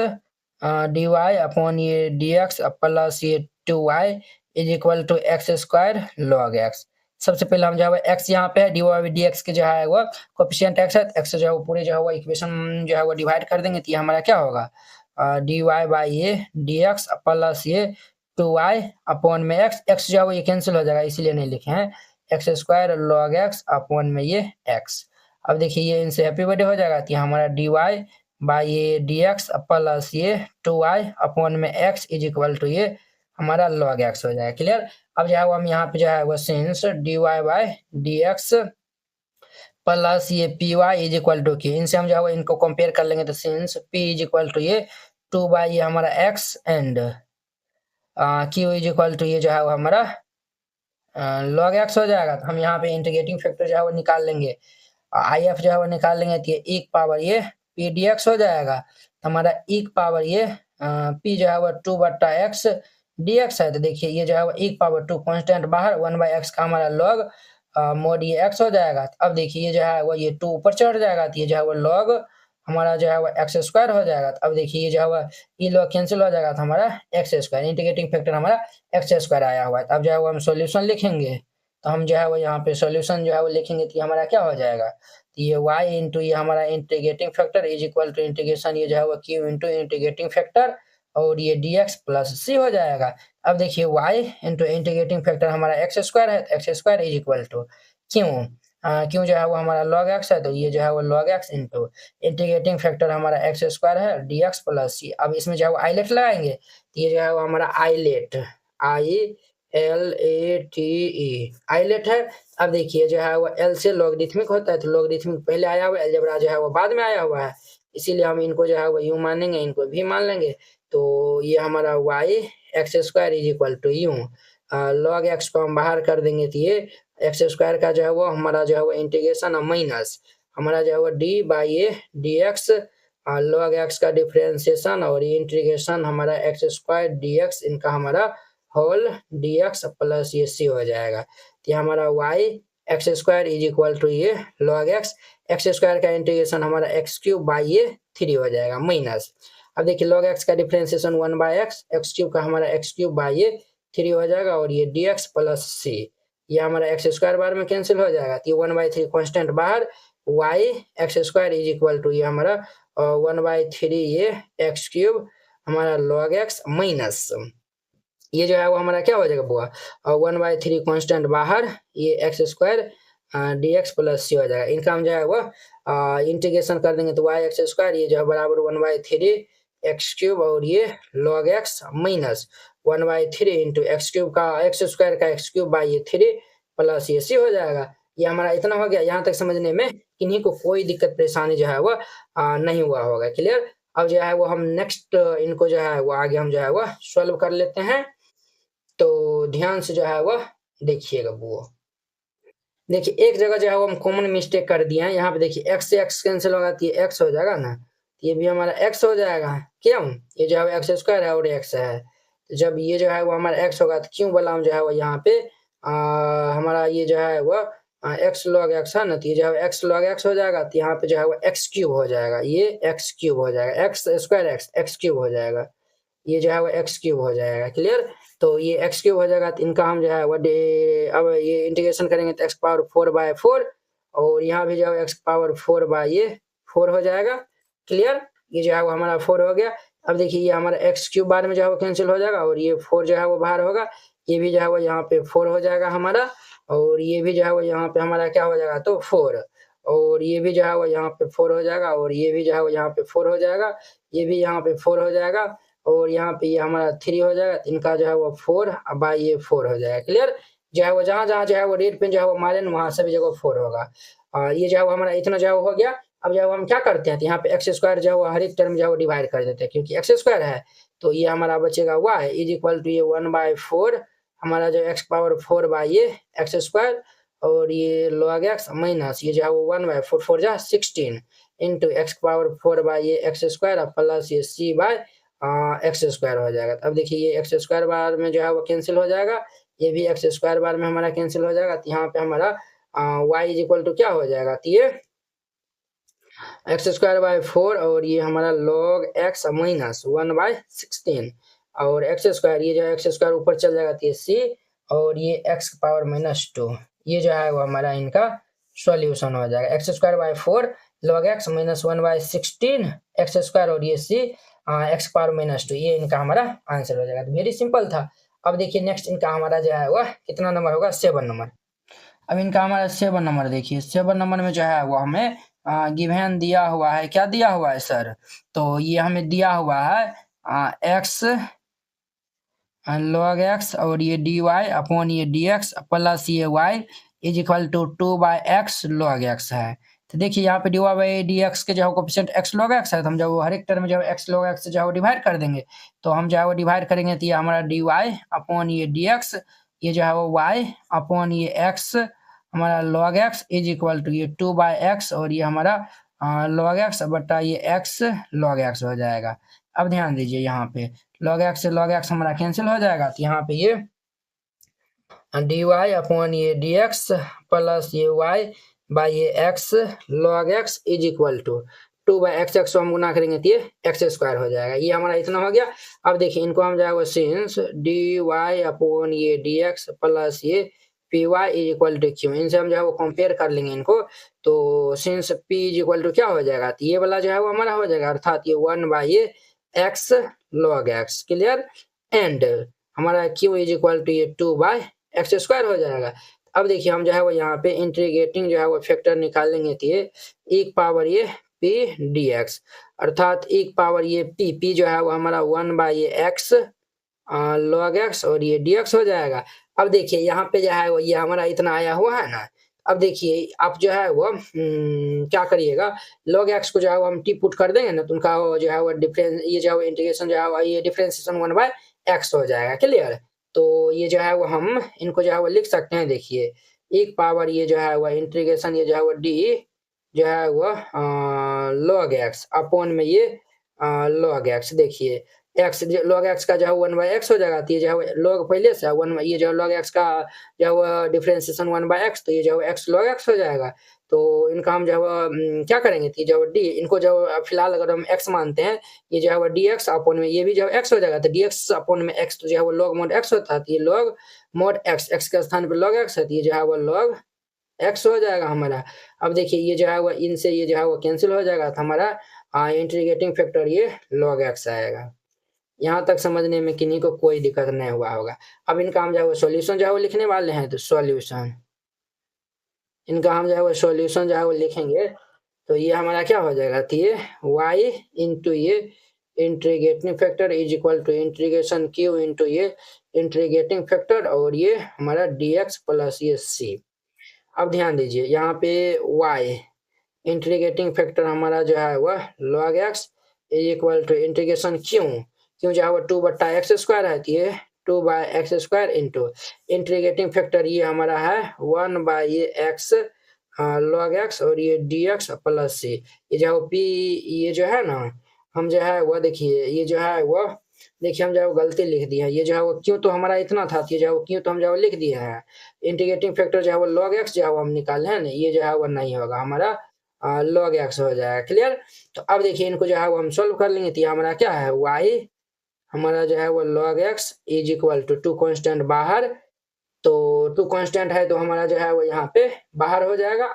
dy अपॉन ये dx प्लस ये 2y is equal to x square log x। सबसे पहले हम जो है x यहाँ पे है, dy बाई dx के जो है वो कोफिशिएंट x है, x जो है वो पूरे जो है वो इक्वेशन जो है वो डिवाइड कर देंगे, तो ये हमारा क्या होगा dy बाई ये dx प्लस ये 2y अपॉन में x जो है वो ये कैंसिल हो जाएगा इसीलिए नहीं लिखे हैं, x square log x upon में ये x। अब देखिए ये इनसे हैप्पी बर्थडे हो जाएगा, तो हमारा dy बाई ये dx प्लस ये 2y अपॉन में x इज इक्वल टू ये हमारा log x हो जाएगा। क्लियर। अब जो है वो हम यहाँ पे जो है वो since dy by dx plus ये P Y is equal to की, इनसे हम जो है वो इनको कंपेयर कर लेंगे, तो since p is equal to ये 2 बाई ये हमारा x and q is equal to ये जो है वो हमारा log x हो जाएगा। तो हम यहाँ पे इंटीग्रेटिंग फैक्टर जो है वो निकाल लेंगे, IF जो है वो निकाल लेंगे, तो ये एक पावर ये पी डी एक्स हो जाएगा, तो हमारा एक पावर ये p जो है वो 2 बट्टा एक्स डी एक्स है, तो देखिए ये जो है वो एक पावर 2 कांस्टेंट बाहर 1 बाई एक्स का हमारा लॉग मोड ये x हो जाएगा। अब देखिए ये जो है वो ये 2 ऊपर चढ़ जाएगा, तो ये जो है वो लॉग हमारा जो है वो एक्स स्क्वायर हो जाएगा। तो अब देखिए ये जो है वो ये लॉग कैंसिल हो जाएगा, तो हमारा एक्स स्क्वायर इंटीग्रेटिंग फैक्टर हमारा एक्स स्क्वायर आया हुआ है। अब जो है वो हम सॉल्यूशन लिखेंगे, तो हम जो है वो यहाँ पे सॉल्यूशन जो है वो लिखेंगे, तो हमारा क्या हो जाएगा, तो ये y इंटू ये हमारा integrating factor is equal to integration ये जो है वो q इंटू इंटीग्रेटिंग फैक्टर और ये dx प्लस c हो जाएगा। अब देखिए y इंटू इंटीग्रेटिंग फैक्टर हमारा एक्स स्क्वायर है, x square is equal to q q जो है वो हमारा log x है, तो ये जो है वो log x into integrating factor हमारा एक्स स्क्वायर है dx प्लस c। अब इसमें जो है वो आइलेट लगाएंगे, तो ये जो है वो हमारा आइलेट ILATE आइलेट है। अब देखिए जो है वो L से लॉगरिथमिक होता है, तो लॉगरिथमिक पहले आया हुआ है, अलजेब्रा जो है वो बाद में आया हुआ है, इसीलिए हम इनको जो है वो यूं मानेंगे, इनको भी मान लेंगे। तो ये हमारा y x square is equal to यूं लॉग x को हम बाहर कर देंगे, तो ये एक्स स्क्वायर का जो है वो हमारा जो है वो इंटीग्रेशन माइनस हमारा जो है वो d बाई ये dx लॉग x का डिफरेंशिएशन और ये इंटीग्रेशन हमारा एक्स स्क्वायर dx इनका हमारा होल dx प्लस ये c हो जाएगा। तो ये हमारा y x square is equal to ये log x स्क्वायर का इंटीग्रेशन हमारा एक्स क्यूब बाई ये 3 हो जाएगा माइनस। अब देखिए log x का डिफरेंशिएशन 1 बाई एक्स क्यूब का हमारा एक्स क्यूब बाई ये 3 हो जाएगा और ये dx प्लस c ये हमारा एक्स स्क्वायर बार में कैंसिल हो जाएगा, तो ये 1 बाई 3 कॉन्स्टेंट बाहर y x square is equal to ये हमारा 1 बाई 3 ये एक्स क्यूब हमारा log x माइनस ये जो है वो हमारा क्या हो जाएगा बुआ 1 बाई 3 कॉन्स्टेंट बाहर ये x square dx plus c हो जाएगा। इनका हम जो है वो इंटीग्रेशन कर देंगे, तो y एक्स स्क्वायर ये जो है बराबर 1 बाई 3 एक्स क्यूब और ये log x minus 1 by 3 into x cube का एक्स स्क्वायर का एक्स क्यूब बाई ये 3 प्लस ये c हो जाएगा। ये हमारा इतना हो गया, यहाँ तक समझने में किन्हीं को कोई दिक्कत परेशानी जो है वो नहीं हुआ होगा। क्लियर। अब जो है वो हम नेक्स्ट इनको जो है वो आगे हम जो है वो सॉल्व कर लेते हैं। तो ध्यान से जो है वह देखिएगा वो। देखिए एक जगह जो है वो हम कॉमन मिस्टेक कर दिए हैं। यहाँ पे देखिए x से x कैंसिल होगा तो ये x हो जाएगा ना, तो ये भी हमारा x हो जाएगा। क्यों? ये जो है एक्स स्क्वायर है और x है, तो जब ये जो है वो हमारा x होगा तो क्यों बोला हम जो है वो यहाँ पे हमारा ये जो है वो x log x है ना, तो ये जो है x log x हो जाएगा, तो यहाँ पे जो है वो x क्यूब हो जाएगा, ये x क्यूब हो जाएगा, x स्क्वायर x क्यूब हो जाएगा, ये जो है वो एक्स क्यूब हो जाएगा। क्लियर? तो ये एक्स क्यूब हो जाएगा तो इनका हम जो है वो अब ये इंटीग्रेशन करेंगे तो एक्स पावर 4/4 और यहाँ भी जो है एक्स पावर 4/4 हो जाएगा। क्लियर? ये जो है वो हमारा 4 हो गया। अब देखिए ये हमारा एक्स क्यूब बाद में जो है वो कैंसिल हो जाएगा और ये 4 जो है वो बाहर होगा, ये भी जो है वो यहाँ पे 4 हो जाएगा हमारा, और ये भी जो है वो यहाँ पे हमारा क्या हो जाएगा तो 4, और ये भी जो है वो यहाँ पे 4 हो जाएगा, और ये भी जो है वो यहाँ पे 4 हो जाएगा, ये भी यहाँ पे 4 हो जाएगा, और यहाँ पे ये हमारा 3 हो जाएगा, इनका जो है वो 4 बाई ये 4 हो जाएगा। क्लियर? जो है वो जहाँ-जहाँ जो है वो रेड पेन जो है वो मारे ना वहाँ सभी जगह 4 होगा। ये जो है वो हमारा इतना जो है वो हो गया। अब जो है वो हम क्या करते हैं तो यहाँ पे एक्स स्क्वायर जो है वो हर एक टर्म जो है वो डिवाइड कर देते हैं, क्योंकि एक्स स्क्वायर है तो ये हमारा बचेगा y इज इक्वल टू ये 1/4 हमारा जो एक्स पावर 4 बाई ये एक्स स्क्वायर, और ये log x माइनस ये जो है वो 1/4 4 जा 16 इंटू एक्स पावर 4 बाई ये एक्स स्क्वायर प्लस ये c बाय एक्स स्क्वायर हो जाएगा। अब देखिए ये एक्स स्क्वायर बार में जो है वो कैंसिल हो जाएगा, ये भी एक्स स्क्वायर बार में हमारा कैंसिल हो जाएगा, तो यहाँ पे हमारा y इज इक्वल टू क्या हो जाएगा तो ये एक्स स्क्वायर बाय 4 और ये हमारा log x माइनस 1/16 और एक्स स्क्वायर ये जो है एक्स स्क्वायर ऊपर चल जाएगा तो ये c और ये x पावर -2, ये जो है वो हमारा इनका सॉल्यूशन हो जाएगा। X square by 4 log x minus 1/16 x square और ये c x पावर -2, ये इनका हमारा आंसर हो जाएगा। तो वेरी सिंपल था। अब देखिए नेक्स्ट इनका हमारा जो है वह कितना नंबर होगा 7 नंबर। अब इनका हमारा 7 नंबर देखिए, 7 नंबर में जो है वो हमें गिवन दिया हुआ है, क्या दिया हुआ है सर? तो ये हमें दिया हुआ है x log x और ये dy अपॉन ये dx प्लस ये y is equal to 2/x log x है। तो देखिए यहाँ पे dy बाई dx के जो है कोफिशिएंट x log x है, तो हम जब हर एक टर्म में जब x log x से जो है डिवाइड कर देंगे, तो हम जो है वो डिवाइड करेंगे तो ये हमारा dy अपॉन ये dx, ये जो है वो y अपॉन ये x हमारा log x is equal to ये 2/x और ये हमारा log x बटा ये x log x हो जाएगा। अब ध्यान दीजिए यहाँ पे log x से log x हमारा कैंसिल हो जाएगा, तो यहाँ पे ये dy अपॉन ये dx प्लस ये y बाई ये x log x is equal to 2/x x हम गुना करेंगे तो ये x स्क्वायर हो जाएगा। ये हमारा इतना हो गया। अब देखिए इनको हम जाएगा सिंस dy अपॉन ये dx प्लस ये py is equal to q, इनसे हम जो है वो कंपेयर कर लेंगे इनको, तो since p is equal to क्या हो जाएगा तो ये वाला जो है वो हमारा हो जाएगा, अर्थात ये 1 बाई ये x log x। Clear? And हमारा q इज इक्वल टू ये 2/x स्क्वायर हो जाएगा। अब देखिए हम जो है वो यहाँ पे इंटीग्रेटिंग जो है वो फैक्टर निकाल लेंगे तो ये एक पावर ये p dx अर्थात एक पावर ये p जो है वो हमारा 1 बाई ये x log x और ये dx हो जाएगा। अब देखिए यहाँ पे जो है वो ये हमारा इतना आया हुआ है ना, अब देखिए आप जो है वो क्या करिएगा, log x को जो है वो हम टी पुट कर देंगे ना, तो उनका जो है वो डिफरेंस ये जो है इंटीग्रेशन जो है वो ये डिफरेंशिएशन 1/x हो जाएगा। क्लियर? तो ये जो है वो हम इनको जो है वो लिख सकते हैं। देखिए एक पावर ये जो है वो इंटीग्रेशन ये जो है वो d जो है वो log x अपॉन में ये log x, देखिए x log x का जो है 1/x हो जाएगा, तो ये जो है log पहले से 1 ये जो log x का जो है वो डिफरेंशिएशन 1/x, तो ये जो है x log x हो जाएगा। तो इनका हम जो है वो क्या करेंगे तो ये जो d इनको जो फिलहाल अगर हम x मानते हैं, ये जो है वो dx अपॉन में ये भी जो x हो जाएगा, तो dx अपॉन में x तो जो है वो log mod x होता है, तो ये log mod x के स्थान पे log x है, तो ये जो है वो log x हो जाएगा हमारा। अब देखिए ये जो है वो इनसे ये जो है वो कैंसिल हो जाएगा, तो हमारा इंटीग्रेटिंग फैक्टर ये log x आएगा। यहाँ तक समझने में किन्हीं को कोई दिक्कत नहीं हुआ होगा। अब इनका हम जो है वो सॉल्यूशन जो है वो लिखने वाले हैं, तो सॉल्यूशन इनका हम जो है वो सॉल्यूशन जो है वो लिखेंगे, तो ये हमारा क्या हो जाएगा तो ये y इंटू ये integrating factor is equal to integration q into ये इंटीग्रेटिंग फैक्टर और ये हमारा dx प्लस ये c। अब ध्यान दीजिए यहाँ पे y इंटीग्रेटिंग फैक्टर हमारा जो है वह log x is equal to integration q जो है वो 2/x स्क्वायर है, तो ये 2/x² इंटू इंटीग्रेटिंग फैक्टर ये हमारा है 1/x log x और ये dx प्लस c। ये जो p ये जो है ना हम जो है वो देखिए ये जो है वो देखिए हम जो है वो गलती लिख दिया है। ये जो है वो क्यों तो हमारा इतना था, ये जो है वो क्यों तो हम जो है वो लिख दिए हैं। इंटीग्रेटिंग फैक्टर जो है वो log x जो है वो हम निकाले हैं ना, ये जो है वो नहीं होगा हमारा log x हो जाएगा। क्लियर। तो अब देखिए इनको जो है वो हम सोल्व कर लेंगे। तो ये हमारा क्या है y हमारा जो है वो log x is equal to 2 constant बाहर, तो 2 कांस्टेंट है तो हमारा जो है वो यहाँ पे बाहर हो जाएगा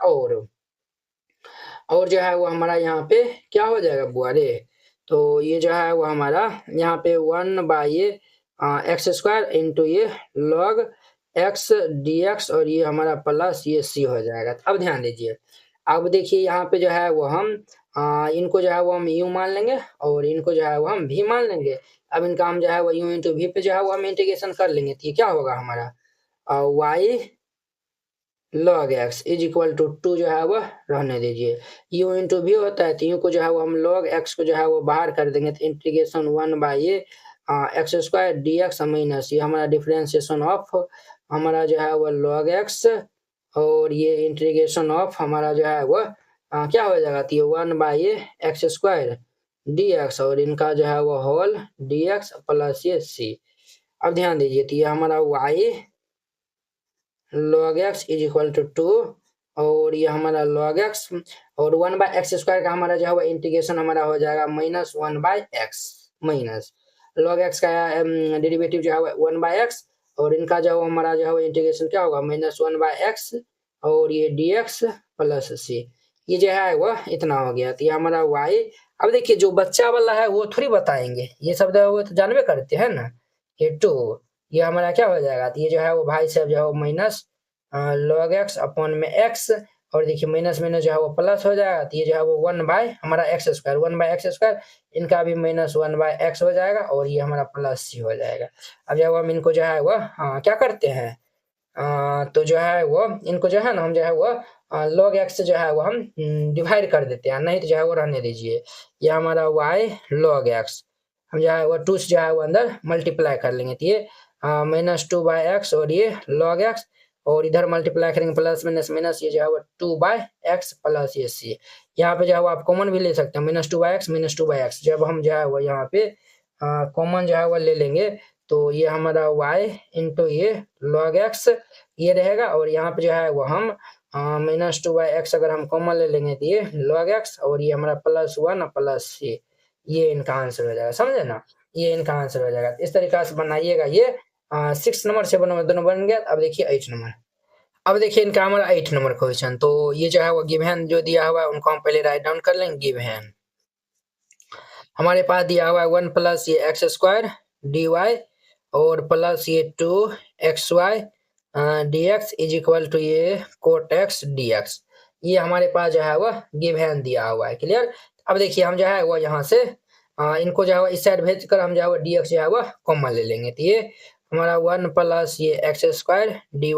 और जो है वो हमारा यहाँ पे क्या हो जाएगा बुआरे, तो ये जो है वो हमारा यहाँ पे 1/x² इंटू ये log x dx और ये हमारा प्लस ये c हो जाएगा। अब ध्यान दीजिए, अब देखिए यहाँ पे जो है वो हम इनको जो है वो हम u मान लेंगे और इनको जो है वो हम v मान लेंगे। अब इनका हम जो है वो u इंटू v पे जो है वो हम इंटीग्रेशन कर लेंगे। तो ये क्या होगा हमारा y log x is equal to 2 जो है वो रहने दीजिए, u इंटू भी होता है तो u को जो है वो हम log x को जो है वो बाहर कर देंगे। तो इंटीग्रेशन 1/x² dx माइनस ये हमारा डिफरेंशिएशन ऑफ हमारा जो है वो log x और ये इंटीग्रेशन ऑफ हमारा जो है वो क्या हो जाएगा, तो ये 1/x² dx और इनका जो है वो होल dx प्लस ये c। अब ध्यान दीजिए, तो ये हमारा y log x is equal to 2 और ये हमारा log x और 1/x² का हमारा जो है वो इंटीग्रेशन हमारा हो जाएगा -1/x माइनस log x का डेरिवेटिव जो है 1/x और इनका जो हमारा जो है वो इंटीग्रेशन क्या होगा -1/x और ये dx प्लस c। ये जो है वो इतना हो गया। तो ये हमारा y, अब देखिए जो बच्चा वाला है वो थोड़ी बताएंगे, ये सब जो है वो तो जानवे करते हैं ना। ये 2 ये हमारा क्या हो जाएगा, तो ये जो है वो भाई साहब जो है वो माइनस log x अपॉन में x और देखिए माइनस माइनस जो है वो प्लस हो जाएगा। तो ये जो है वो 1/x², इनका भी -1/x हो जाएगा और ये हमारा प्लस c हो जाएगा। अब जब हम इनको जो है वो क्या करते हैं तो जो है वो इनको जो है ना हम जो है वो log x जो है वो हम डिवाइड कर देते हैं, नहीं तो जो है वो रहने दीजिए। ये हमारा y log x हम जो है वो 2 से जो है वो अंदर मल्टीप्लाई कर लेंगे। तो ये -2/x और ये log x और इधर मल्टीप्लाई करेंगे प्लस माइनस माइनस ये जो है वो 2/x प्लस ये c। यहाँ पे जो है वो आप कॉमन भी ले सकते हैं -2/x जब हम जो है वो यहाँ पे कॉमन जो है वो ले लेंगे तो ये हमारा y इंटू ये log x ये रहेगा और यहाँ पे जो है वो हम -2/x अगर हम कॉमन ले लेंगे तो ये log x और ये हमारा +1 प्लस c, ये इनका आंसर हो जाएगा। समझे ना, ये इनका आंसर हो जाएगा। इस तरीका से बनाइएगा। ये 6 नंबर 7 नंबर दोनों बन गया। अब देखिए 8 नंबर, अब देखिए इनका हमारा 8 नंबर क्वेश्चन। तो ये जो है वो गिवन जो दिया हुआ है उनको हम पहले राइट डाउन कर लेंगे। गिवन हमारे पास दिया हुआ है 1 प्लस ये x² dy और प्लस ये 2xy dx is equal to ये cot x dx, ये हमारे पास जो है वो गिवन दिया हुआ है। क्लियर। अब देखिए हम जो है वो यहाँ से इनको जो है वो इस साइड भेज कर हम जो है वो dx जो है वो कॉमन ले लेंगे। तो ये हमारा 1 प्लस ये x² dy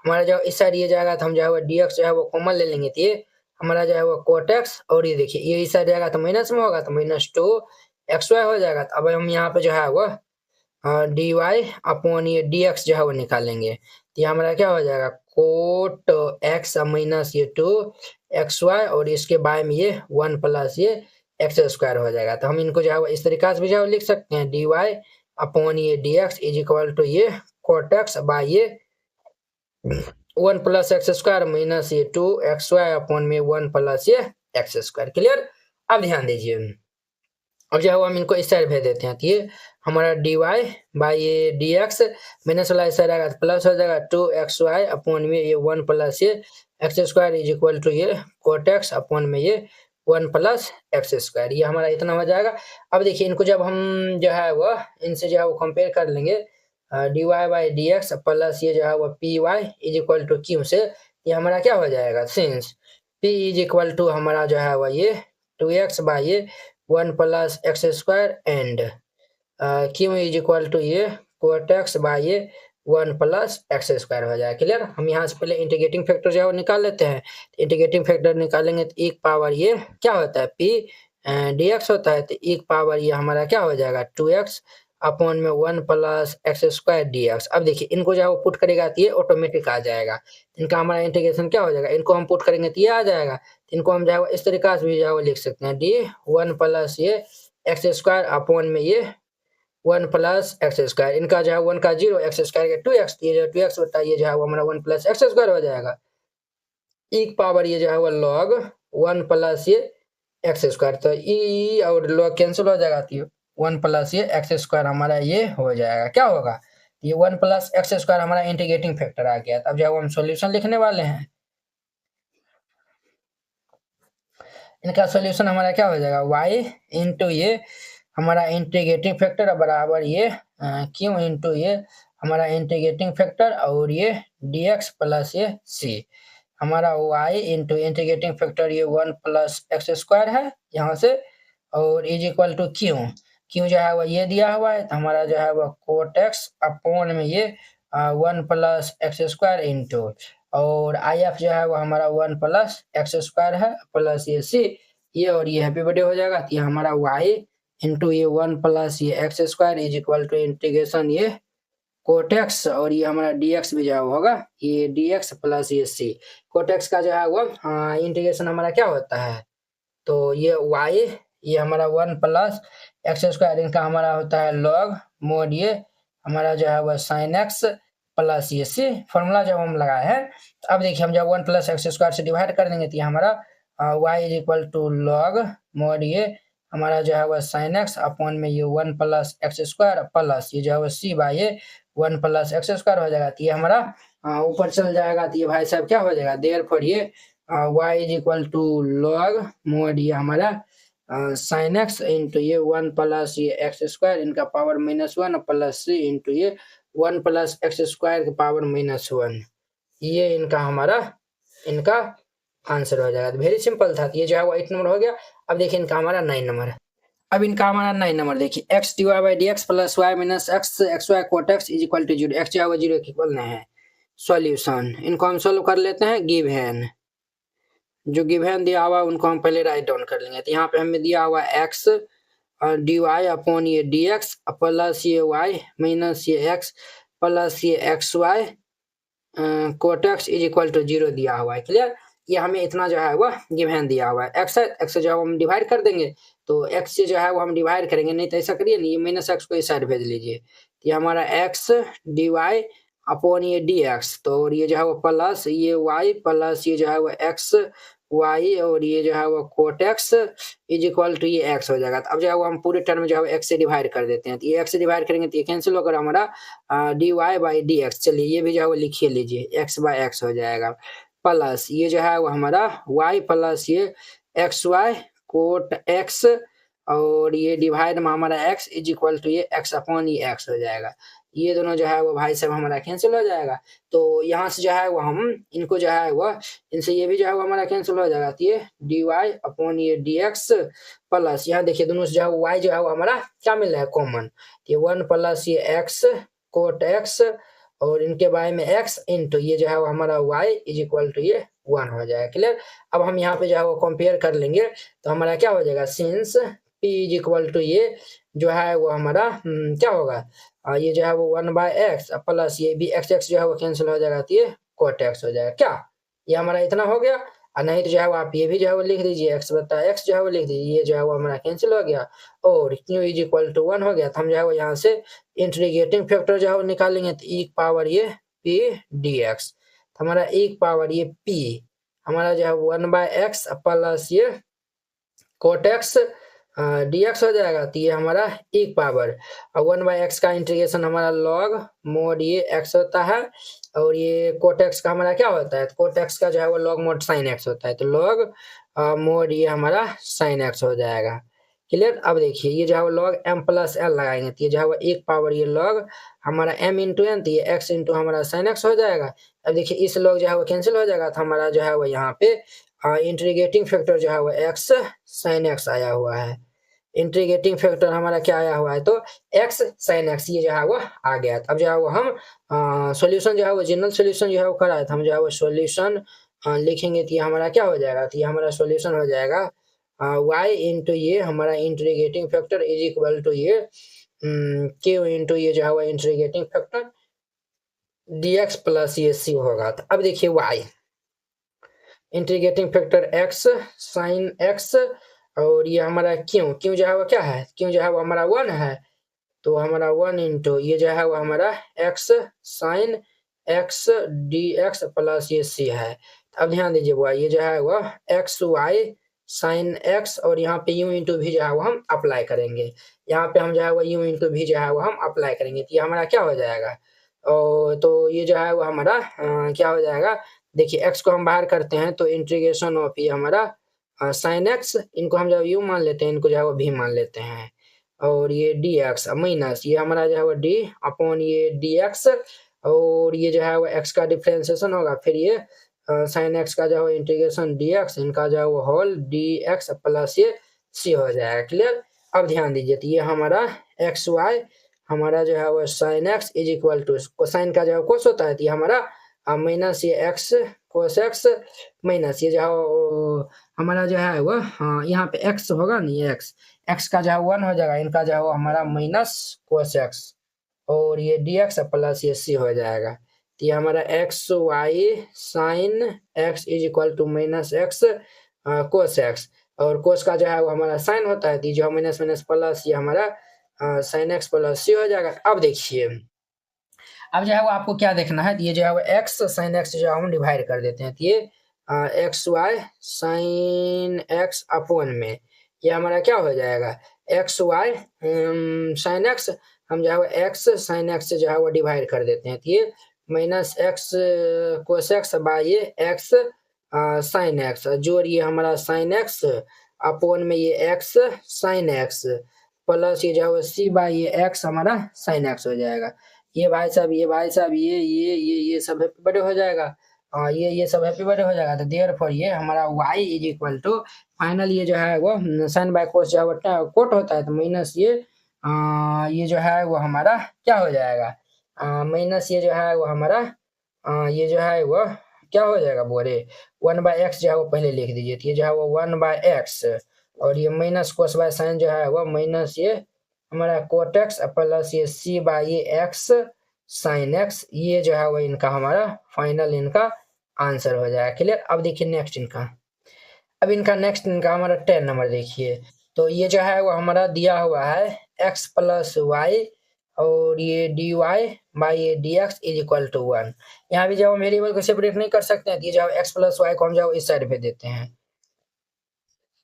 हमारा जो इस साइड ये जाएगा तो हम जो है वो dx जो है वो कॉमन ले लेंगे। तो ये हमारा जो है वो cot x और ये देखिए ये इस साइड जाएगा तो माइनस में होगा तो -2xy हो जाएगा। तो अब हम यहाँ पे जो है वो dy अपॉन ये dx जो है वो निकालेंगे। तो ये हमारा क्या हो जाएगा cot x माइनस ये 2xy और इसके बाय में ये 1 प्लस ये x² हो जाएगा। तो हम इनको जो है वो इस तरीका से भी जो है लिख सकते हैं dy अपॉन ये dx इज इक्वल टू ये cot x बाय ये 1 प्लस x² माइनस ये 2xy अपॉन में 1 प्लस ये x²। क्लियर। अब ध्यान दीजिए, अब जो है हम इनको इस साइड भेज देते हैं। तो ये हमारा dy बाय ये dx माइनस वाला इस साइड आएगा तो प्लस हो जाएगा 2xy अपॉन में ये 1 प्लस ये x² इज इक्वल टू ये cot x अपॉन में ये 1 प्लस x², ये हमारा इतना हो जाएगा। अब देखिए इनको जब हम जो है वो इनसे जो है वो कंपेयर कर लेंगे dy बाई dx प्लस ये जो है वो py is equal to q से, ये हमारा क्या हो जाएगा since p is equal to हमारा जो है वो ये 2x बाई ये 1 plus x² and q is equal to ये cot x बाई ये 1 प्लस x² हो जाएगा। क्लियर। हम यहाँ से पहले इंटीग्रेटिंग फैक्टर जो है वो निकाल लेते हैं। इंटीग्रेटिंग फैक्टर निकालेंगे तो एक पावर ये क्या होता है p dx होता है, तो एक पावर ये हमारा क्या हो जाएगा 2x अपॉन में 1 plus x square D x. अब देखिए इनको जो है वो पुट करेगा तो ये ऑटोमेटिक आ जाएगा, इनका हमारा इंटीग्रेशन क्या हो जाएगा, इनको हम पुट करेंगे तो ये आ जाएगा, इनको हम जो है इस तरीका से भी जो है वो लिख सकते हैं डी 1 प्लस ये एक्स स्क्वायर अपॉन में ये 1 प्लस एक्स स्क्वायर, इनका जो है 1 का 0 एक्स स्क्वायर का 2x, ये जो 2x होता है ये जो है वो हमारा 1 प्लस एक्स स्क्वायर हो जाएगा, एक पावर ये जो है वो लॉग 1 प्लस ये एक्स स्क्वायर, तो ई और लॉग कैंसिल हो जाएगा, तो 1 प्लस ये एक्स स्क्वायर हमारा ये हो जाएगा, क्या होगा ये 1 प्लस एक्स स्क्वायर हमारा इंटीग्रेटिंग फैक्टर आ गया। अब जो हम सॉल्यूशन लिखने वाले हैं, इनका सॉल्यूशन हमारा क्या हो जाएगा, y इंटू ये हमारा इंटीग्रेटिंग फैक्टर बराबर ये क्यू इंटू ये हमारा इंटीग्रेटिंग फैक्टर और ये dx प्लस ये c, हमारा y इंटू इंटीग्रेटिंग फैक्टर ये 1 प्लस एक्स स्क्वायर है यहाँ से, और इज इक्वल टू क्यू जो है वो ये दिया हुआ है, तो हमारा जो है वो कोट एक्स अपॉन में ये 1 प्लस एक्स स्क्वायर इंटू, और आई एफ जो है वो हमारा 1 प्लस एक्स स्क्वायर है प्लस ये सी, ये और ये हैप्पी बर्थडे हो जाएगा, तो ये हमारा y इंटू ये 1 प्लस ये x square is equal to integration ये कोटेक्स, और ये हमारा dx भी जो होगा ये dx प्लस ये c, कोटेक्स का जो है वो इंटीग्रेशन हमारा क्या होता है, तो ये y ये हमारा 1 प्लस एक्स स्क्वायर, इनका हमारा होता है लॉग मोड ये हमारा जो है वो साइन एक्स प्लस ये सी, फॉर्मूला जब हम लगाए हैं, तो अब देखिए हम जब 1 प्लस एक्स स्क्वायर से डिवाइड कर देंगे तो ये हमारा y is equal to log mod ये हमारा जो है वो साइन एक्स अपॉन में ये 1 प्लस एक्स स्क्वायर प्लस ये जो है वो सी बाई ये 1 प्लस एक्स स्क्वायर हो जाएगा, तो ये हमारा ऊपर चल जाएगा, तो ये भाई साहब क्या हो जाएगा, देयरफॉर ये y is equal to log mod ये हमारा साइन एक्स इंटू ये 1 प्लस ये एक्स स्क्वायर इनका पावर -1 प्लस सी इंटू ये 1 प्लस एक्स स्क्वायर का पावर -1, ये इनका हमारा इनका आंसर हो जाएगा। वेरी सिंपल था, ये जो है वो 8 नंबर हो गया। अब देखिए इनका हमारा 9 नंबर है। अब इनका हमारा 9 नंबर देखिए, x D Y by D x plus y minus x x y cot x is equal to 0, x जो है वो 0 के इक्वल नहीं है। सॉल्यूशन इनको हम सोल्व कर लेते हैं, गिवन जो गिवन दिया हुआ उनको हम पहले राइट डाउन कर लेंगे, तो यहाँ पे हमें दिया हुआ एक्स डी वाई अपॉन ये डी एक्स प्लस ये वाई माइनस ये एक्स प्लस ये x y cot x is equal to 0 दिया हुआ है, क्लियर। ये हमें इतना जो है वो गिवन दिया हुआ है, एक्स है, एक्स जो है हम डिवाइड कर देंगे, तो एक्स से जो है वो हम डिवाइड करेंगे, नहीं तो ऐसा करिए नहीं, ये माइनस एक्स को इस साइड भेज लीजिए, तो ये हमारा एक्स डी वाई अपॉन ये डी एक्स, तो और ये जो है वो प्लस ये वाई प्लस ये जो है वो एक्स वाई और ये जो है वो cot x is equal to ये एक्स हो जाएगा। तो अब जो है वो हम पूरे टर्म जो है एक्स से डिवाइड कर देते हैं, तो ये एक्स से डिवाइड करेंगे तो ये कैंसिल होकर हमारा D Y by D x, चलिए ये भी जो है वो लिखिए लीजिए, एक्स बाई एक्स हो जाएगा, प्लस ये जो है वो हमारा y प्लस ये एक्स वाई कोट x और ये डिवाइड में हमारा x इज इक्वल टू ये x अपॉन ये x हो जाएगा, ये दोनों जो है वो भाई साहब हमारा कैंसिल हो जाएगा। तो यहाँ से जो है वो हम इनको जो है वो इनसे ये भी जो है वो हमारा कैंसिल हो जाएगा, तो ये डी वाई अपॉन ये डी एक्स प्लस यहाँ देखिए दोनों से जो है वो y जो है वो हमारा क्या मिल रहा है कॉमन, ये 1 प्लस ये x कोट x और इनके बारे में x इंटू ये जो है वो हमारा y इज इक्वल टू ये 1 हो जाएगा, क्लियर। अब हम यहाँ पे जो है वो कंपेयर कर लेंगे, तो हमारा क्या हो जाएगा, since p is equal to ये जो है वो हमारा क्या होगा, ये जो है वो 1 बाय एक्स प्लस ये भी एक्स एक्स जो है वो कैंसिल हो जाएगा, तो ये कोट एक्स हो जाएगा, क्या ये हमारा इतना हो गया। और नहीं तो जो है वो आप ये भी जो है वो लिख दीजिए, एक्स बता एक्स जो है वो लिख दीजिए, ये जो है वो हमारा कैंसिल हो गया और क्यू इज इक्वल टू 1 हो गया। तो हम जो है वो यहाँ से इंटीग्रेटिंग फैक्टर जो है वो निकालेंगे, तो एक पावर ये पी डी एक्स, तो हमारा एक पावर ये पी हमारा जो है 1 बाय एक्स प्लस ये कोट एक्स डी एक्स हो जाएगा, तो ये हमारा एक पावर 1 बाई एक्स का इंटीग्रेशन हमारा लॉग मोड ये एक्स होता है और ये कोट एक्स का हमारा क्या होता है, तो कोट एक्स का जो है वो लॉग मोड साइन एक्स होता है, तो लॉग मोड ये हमारा साइन एक्स हो जाएगा, क्लियर। अब देखिए ये जो है वो लॉग एम प्लस एल लगाएंगे, तो ये जो है वो एक पावर ये लॉग हमारा एम इंटू एन, तो ये एक्स इंटू हमारा साइन एक्स हो जाएगा। अब देखिए इस लॉग जो है वो कैंसिल हो जाएगा, तो हमारा जो है वो यहाँ पे इंटीग्रेटिंग फैक्टर जो है वो एक्स साइन एक्स आया हुआ है, इंटीग्रेटिंग फैक्टर हमारा क्या आया हुआ है, तो x sin x ये जो है वो आ गया। अब जो है वो हम सॉल्यूशन जो है वो जनरल सॉल्यूशन जो है वो कराए, तो हम जो है वो सॉल्यूशन लिखेंगे, तो ये हमारा क्या हो जाएगा, तो ये हमारा सॉल्यूशन हो जाएगा y इंटू ये हमारा integrating factor is equal to ये क्यू इंटू ये जो है वो इंटीग्रेटिंग फैक्टर dx प्लस ये c होगा। तो अब देखिए y integrating factor x sine x और ये हमारा क्यू जो है वो क्या है, क्यू जो है वो हमारा 1 है, तो हमारा 1 इंटू ये जो है वो हमारा x sine x dx plus ये c है। अब ध्यान दीजिए वो ये जो है वो एक्स वाई साइन x और यहाँ पे u इंटू भी जो है वो हम अप्लाई करेंगे, यहाँ पे हम जो है वो u इंटू भी जो है वो हम अप्लाई करेंगे, तो ये हमारा क्या हो जाएगा, और तो ये जो है वो हमारा क्या हो जाएगा, देखिए x को हम बाहर करते हैं तो इंटीग्रेशन ऑफ ये हमारा साइन x, इनको हम जब u मान लेते हैं, इनको जो है वो भी मान लेते हैं, और ये dx माइनस ये हमारा जो है वो d अपॉन ये dx, और ये जो है वो x का डिफरेंशिएशन होगा, फिर ये साइन x का जो है इंटीग्रेशन dx, इनका जो है वो होल dx प्लस ये c हो जाएगा। क्लियर। अब ध्यान दीजिए तो ये हमारा एक्स वाई हमारा जो है वो sine x is equal to cosine का जो है कोस होता है, तो ये हमारा माइनस ये एक्स कोस एक्स माइनस ये जो है हमारा जो है वो यहाँ पे एक्स होगा नहीं, एक्स एक्स का जो है 1 हो जाएगा, इनका जो है वो हमारा माइनस कोस एक्स और ये dx प्लस ये c हो जाएगा, तो ये हमारा x y sine x is equal to minus x cos x, और कोस का जो है वो हमारा साइन होता है, तो जो माइनस माइनस प्लस ये हमारा साइन एक्स प्लस सी हो जाएगा। अब देखिए अब जो है वो आपको क्या देखना है, ये जो है वो एक्स साइन एक्स जो हम डिवाइड कर देते हैं, तो ये x y sine x upon में ये हमारा क्या हो जाएगा, एक्स वाई साइन एक्स हम जो है वो एक्स साइन एक्स से जो है वो डिवाइड कर देते हैं, तो ये minus x cos x by ये एक्स साइन एक्स जोड़ ये हमारा साइन एक्स अपॉन में ये एक्स साइन एक्स प्लस ये जो है सी बाय ये एक्स हमारा साइन एक्स हो जाएगा। ये भाई साहब ये भाई साहब ये सब हैप्पी बर्थडे हो जाएगा, ये सब हैप्पी बर्थडे हो जाएगा, तो देयरफॉर ये हमारा y is equal to final ये जो है वो साइन बाय कोस जो है वो कोट होता है, तो माइनस ये जो है वो हमारा क्या हो जाएगा, माइनस ये जो है वो हमारा ये जो है वो क्या हो जाएगा बोले 1/x जो है वो पहले लिख दीजिए, तो ये जो है वो 1/x और ये माइनस कोस बाय साइन जो है वो माइनस ये हमारा कोट एक्स प्लस ये सी बाई ये एक्स साइन एक्स, ये जो है वो इनका हमारा फाइनल इनका आंसर हो जाएगा। क्लियर। अब देखिए नेक्स्ट इनका, अब इनका नेक्स्ट इनका हमारा 10 नंबर देखिए, तो ये जो है वो हमारा दिया हुआ है x प्लस वाई और ये dy बाई ये dx इज इक्वल टू 1। यहाँ भी जब हम वेरिएबल को सेपरेट नहीं कर सकते हैं, तो ये जो x प्लस वाई को हम जो इस साइड पे देते हैं,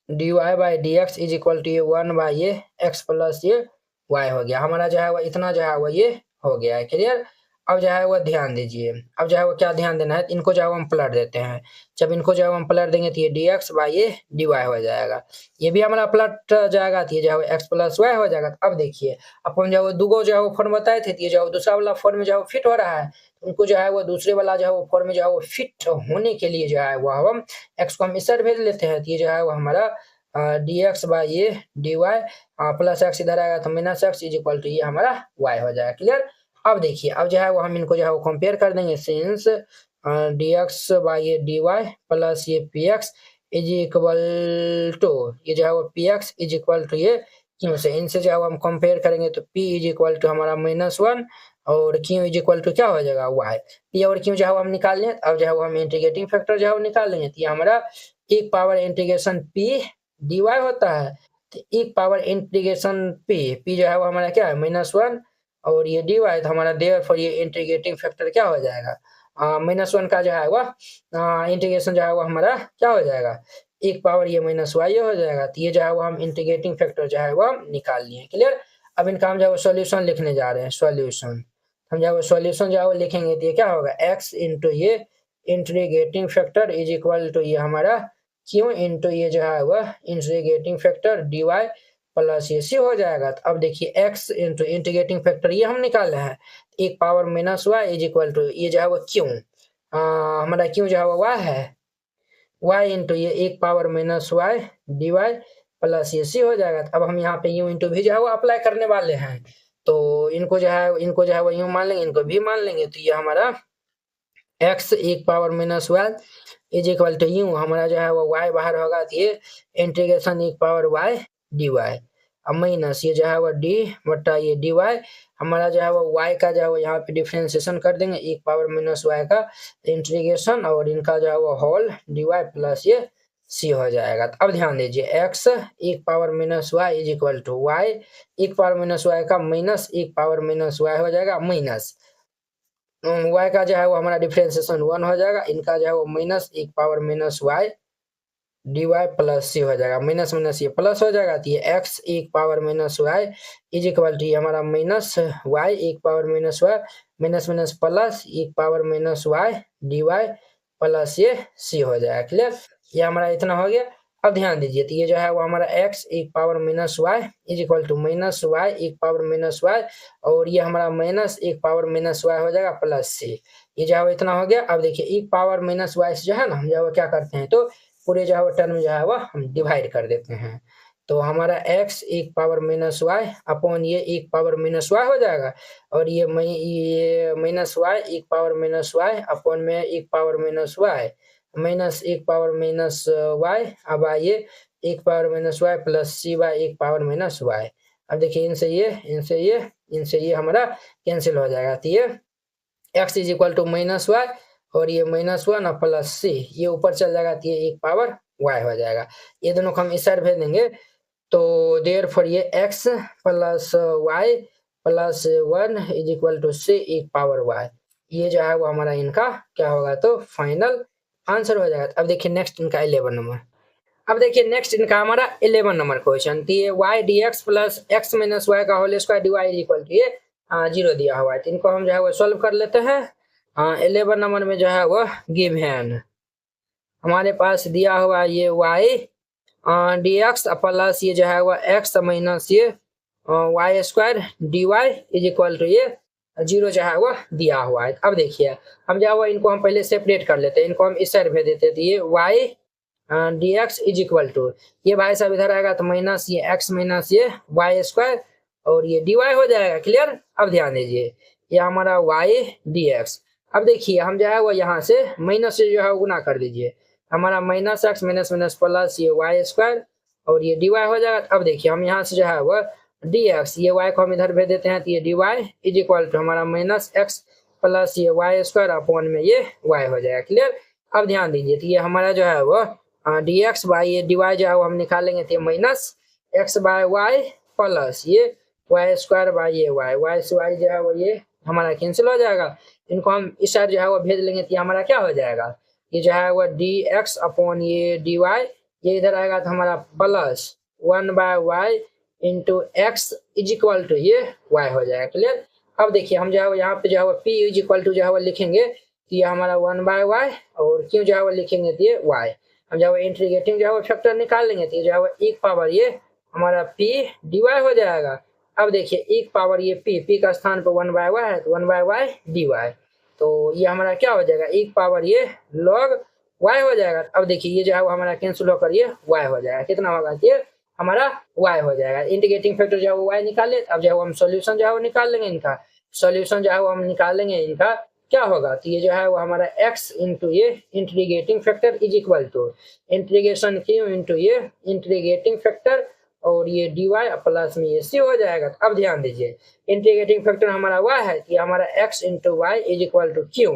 dy by dx is equal to ये 1 बाई ये x प्लस ये y हो गया, हमारा जो है वो इतना जो है वो ये हो गया है। क्लियर। अब जो है वो ध्यान दीजिए, अब जो है वो क्या ध्यान देना है, इनको जो है हम पलट देते हैं, जब इनको जो है हम पलट देंगे तो ये dx बाई ये dy हो जाएगा, ये भी हमारा पलट जाएगा, तो ये जो है x प्लस y हो जाएगा। अब देखिए अपन जो दुगो जो है वो फॉर्म बताए थे, ये जो दूसरा वाला फॉर्म में जो है फिट हो रहा है, उनको जो है वो दूसरे वाला जो है वो फॉर्म में जो है वो फिट होने के लिए जो है वो हम x को हम इस साइड भेज लेते हैं, तो ये जो है वो हमारा dx बाई ये dy प्लस एक्स इधर आएगा तो minus x is equal to ये हमारा y हो जाएगा। क्लियर। अब देखिए अब जो है वो हम इनको जो है वो कंपेयर कर देंगे, सिंस dx बाई ये dy प्लस ये px इज इक्वल टू ये जो है वो px इज इक्वल टू ये क्यों से, इनसे जो है हम कंपेयर करेंगे तो p इज इक्वल टू हमारा -1 और q इज इक्वल टू क्या हो जाएगा y, p और q जो है हम निकाल लें। अब जो है वो हम इंटीग्रेटिंग फैक्टर जो है वो निकाल लेंगे, तो ये हमारा एक पावर इंटीग्रेशन p dy होता है, तो एक पावर इंटीग्रेशन p जो है वो हमारा क्या है -1 और ये dy, तो हमारा देयरफॉर ये इंटीग्रेटिंग फैक्टर क्या हो जाएगा, -1 का जो है वो इंटीग्रेशन जो है वो हमारा क्या हो जाएगा, एक पावर ये -y हो जाएगा, तो ये जो है वो हम इंटीग्रेटिंग फैक्टर जो है वो हम निकाल लिए। क्लियर। अब इनका हम जो है सॉल्यूशन लिखने जा रहे हैं, सॉल्यूशन हम जो है सॉल्यूशन जो है वो लिखेंगे, तो ये क्या होगा x इंटू ये integrating factor is equal to ये हमारा क्यों इंटू ये जो है वह इंटीग्रेटिंग फैक्टर dy प्लस ये c हो जाएगा। तो अब देखिए x इंटू इंटीग्रेटिंग फैक्टर ये हम निकाले हैं, एक power -y is equal to ये जो है वो क्यों हमारा क्यों जो है वो y है, y इंटू ये एक पावर -y dy प्लस ये c हो जाएगा। तो अब हम यहाँ पे u इंटू भी जो है वो अप्लाई करने वाले हैं, तो इनको जो है वो यूं मान लेंगे, इनको भी मान लेंगे, तो ये हमारा x एक power -y is equal to u हमारा जो है वो y बाहर होगा, तो ये इंटीग्रेशन एक पावर y dy। और माइनस ये जो है वो डी बटा ये डी वाई, हमारा जो है वो वाई का जो है वो यहाँ पे डिफ्रेंसिएशन कर देंगे, एक पावर माइनस वाई का इंटीग्रेशन, और इनका जो है वो होल डी वाई प्लस ये सी हो जाएगा। तो अब ध्यान दीजिए एक्स एक power minus Y is equal to y एक पावर माइनस वाई का माइनस एक पावर माइनस वाई हो जाएगा, माइनस वाई का जो है वो हमारा डिफ्रेंसिएशन 1 हो जाएगा, इनका जो है वो माइनस एक power minus Y D Y plus C हो जाएगा, माइनस माइनस ये प्लस हो जाएगा, तो ये एक्स एक power minus Y is equal to हमारा माइनस वाई एक power minus Y minus minus plus एक power minus Y D Y plus ये सी हो जाएगा। क्लियर, ये हमारा इतना हो गया। अब ध्यान दीजिए, तो ये जो है वो हमारा x एक power minus Y is equal to minus Y एक पावर माइनस वाई, और ये हमारा माइनस एक पावर माइनस वाई हो जाएगा प्लस सी, ये जो है वो इतना हो गया। अब देखिए एक पावर माइनस वाई जो है ना, हम जो है वो क्या करते हैं, तो पूरे जो है वो टर्म जो है वो हम डिवाइड कर देते हैं, तो हमारा x एक पावर माइनस वाई अपॉन ये एक पावर माइनस वाई हो जाएगा, और ये माइनस वाई एक पावर माइनस वाई अपॉन में एक पावर माइनस वाई माइनस एक पावर माइनस वाई, अब आइए एक पावर माइनस वाई प्लस सी वाई एक पावर माइनस वाई। अब देखिए इनसे ये हमारा कैंसिल हो जाएगा, तो ये x is equal to minus y और ये माइनस वन और प्लस सी, ये ऊपर चल जाएगा, तो ये एक पावर y हो जाएगा। ये दोनों को हम इस साइड भेज देंगे, तो देयर फॉर ये x plus Y plus 1 is equal to C एक पावर y, ये जो है वो हमारा इनका क्या होगा, तो फाइनल आंसर हो जाएगा। अब देखिए नेक्स्ट इनका 11 नंबर, अब देखिए नेक्स्ट इनका हमारा 11 नंबर क्वेश्चन, तो ये y dx plus x minus Y का whole square dy is equal to ये 0 दिया हुआ है, तो इनको हम जो है वो सॉल्व कर लेते हैं। 11 नंबर में जो है वो गिवन हमारे पास दिया हुआ ये y dx प्लस ये जो है वो x माइनस ये y square dy is equal to ये 0 जो है वो दिया हुआ है। अब देखिए हम जो है वो इनको हम पहले सेपरेट कर लेते हैं, इनको हम इस साइड भेज देते हैं, तो ये y dx is equal to ये भाई साहब इधर आएगा तो माइनस ये x माइनस ये y स्क्वायर और ये dy हो जाएगा। क्लियर, अब ध्यान दीजिए ये हमारा y dx, अब देखिए हम जो है वो यहाँ से माइनस से जो है गुना कर दीजिए, हमारा minus x minus minus plus ये वाई स्क्वायर और ये डी वाई हो जाएगा। अब देखिए हम यहाँ से जो है वो डी एक्स ये वाई को हम इधर भेज देते हैं, तो ये D y is equal to हमारा माइनस एक्स प्लस ये वाई स्क्वायर अपॉन में ये वाई हो जाएगा। क्लियर, अब ध्यान दीजिए, तो ये हमारा जो है वो डी एक्स बाई ये डी वाई जो है वो हम निकालेंगे, तो ये minus x by y plus ये वाई स्क्वायर बाई ये वाई से वाई जो है वो ये हमारा कैंसिल हो जाएगा, इनको हम इस साइड जो है वो भेज लेंगे, तो ये हमारा क्या हो जाएगा, ये जो है वो डी एक्स अपॉन ये डी वाई, ये इधर आएगा तो हमारा plus 1 by y into x is equal to ये वाई हो जाएगा। क्लियर, अब देखिए हम जो है वो यहाँ पे जो है वो पी इज इक्वल टू जो है वो लिखेंगे, तो ये हमारा 1 बाय वाई और क्यों जो है वो लिखेंगे, तो ये वाई, हम जो है वो इंटीग्रेटिंग जो है वो फैक्टर निकाल लेंगे, तो ये जो है वो एक पावर ये हमारा पी डी वाई हो जाएगा। अब देखिए एक पावर ये पी का स्थान पर 1 बाय वाई है, तो 1 बाय वाई डी वाई, तो ये हमारा क्या हो जाएगा, एक पावर ये log y हो जाएगा। अब देखिए ये जो है वो हमारा कैंसिल होकर ये y हो जाएगा, कितना होगा, ये हमारा y हो जाएगा। इंटीग्रेटिंग फैक्टर जो है वो y निकाले, अब जो है वो हम सॉल्यूशन जो है वो निकाल लेंगे, इनका सॉल्यूशन जो है वो हम निकाल लेंगे, इनका क्या होगा, तो ये जो है वो हमारा x इंटू ये integrating factor is equal to integration Q into ये इंटीग्रेटिंग फैक्टर और ये dy प्लस में ये c हो जाएगा। अब ध्यान दीजिए इंटीग्रेटिंग फैक्टर हमारा y है, तो ये हमारा x into y is equal to q,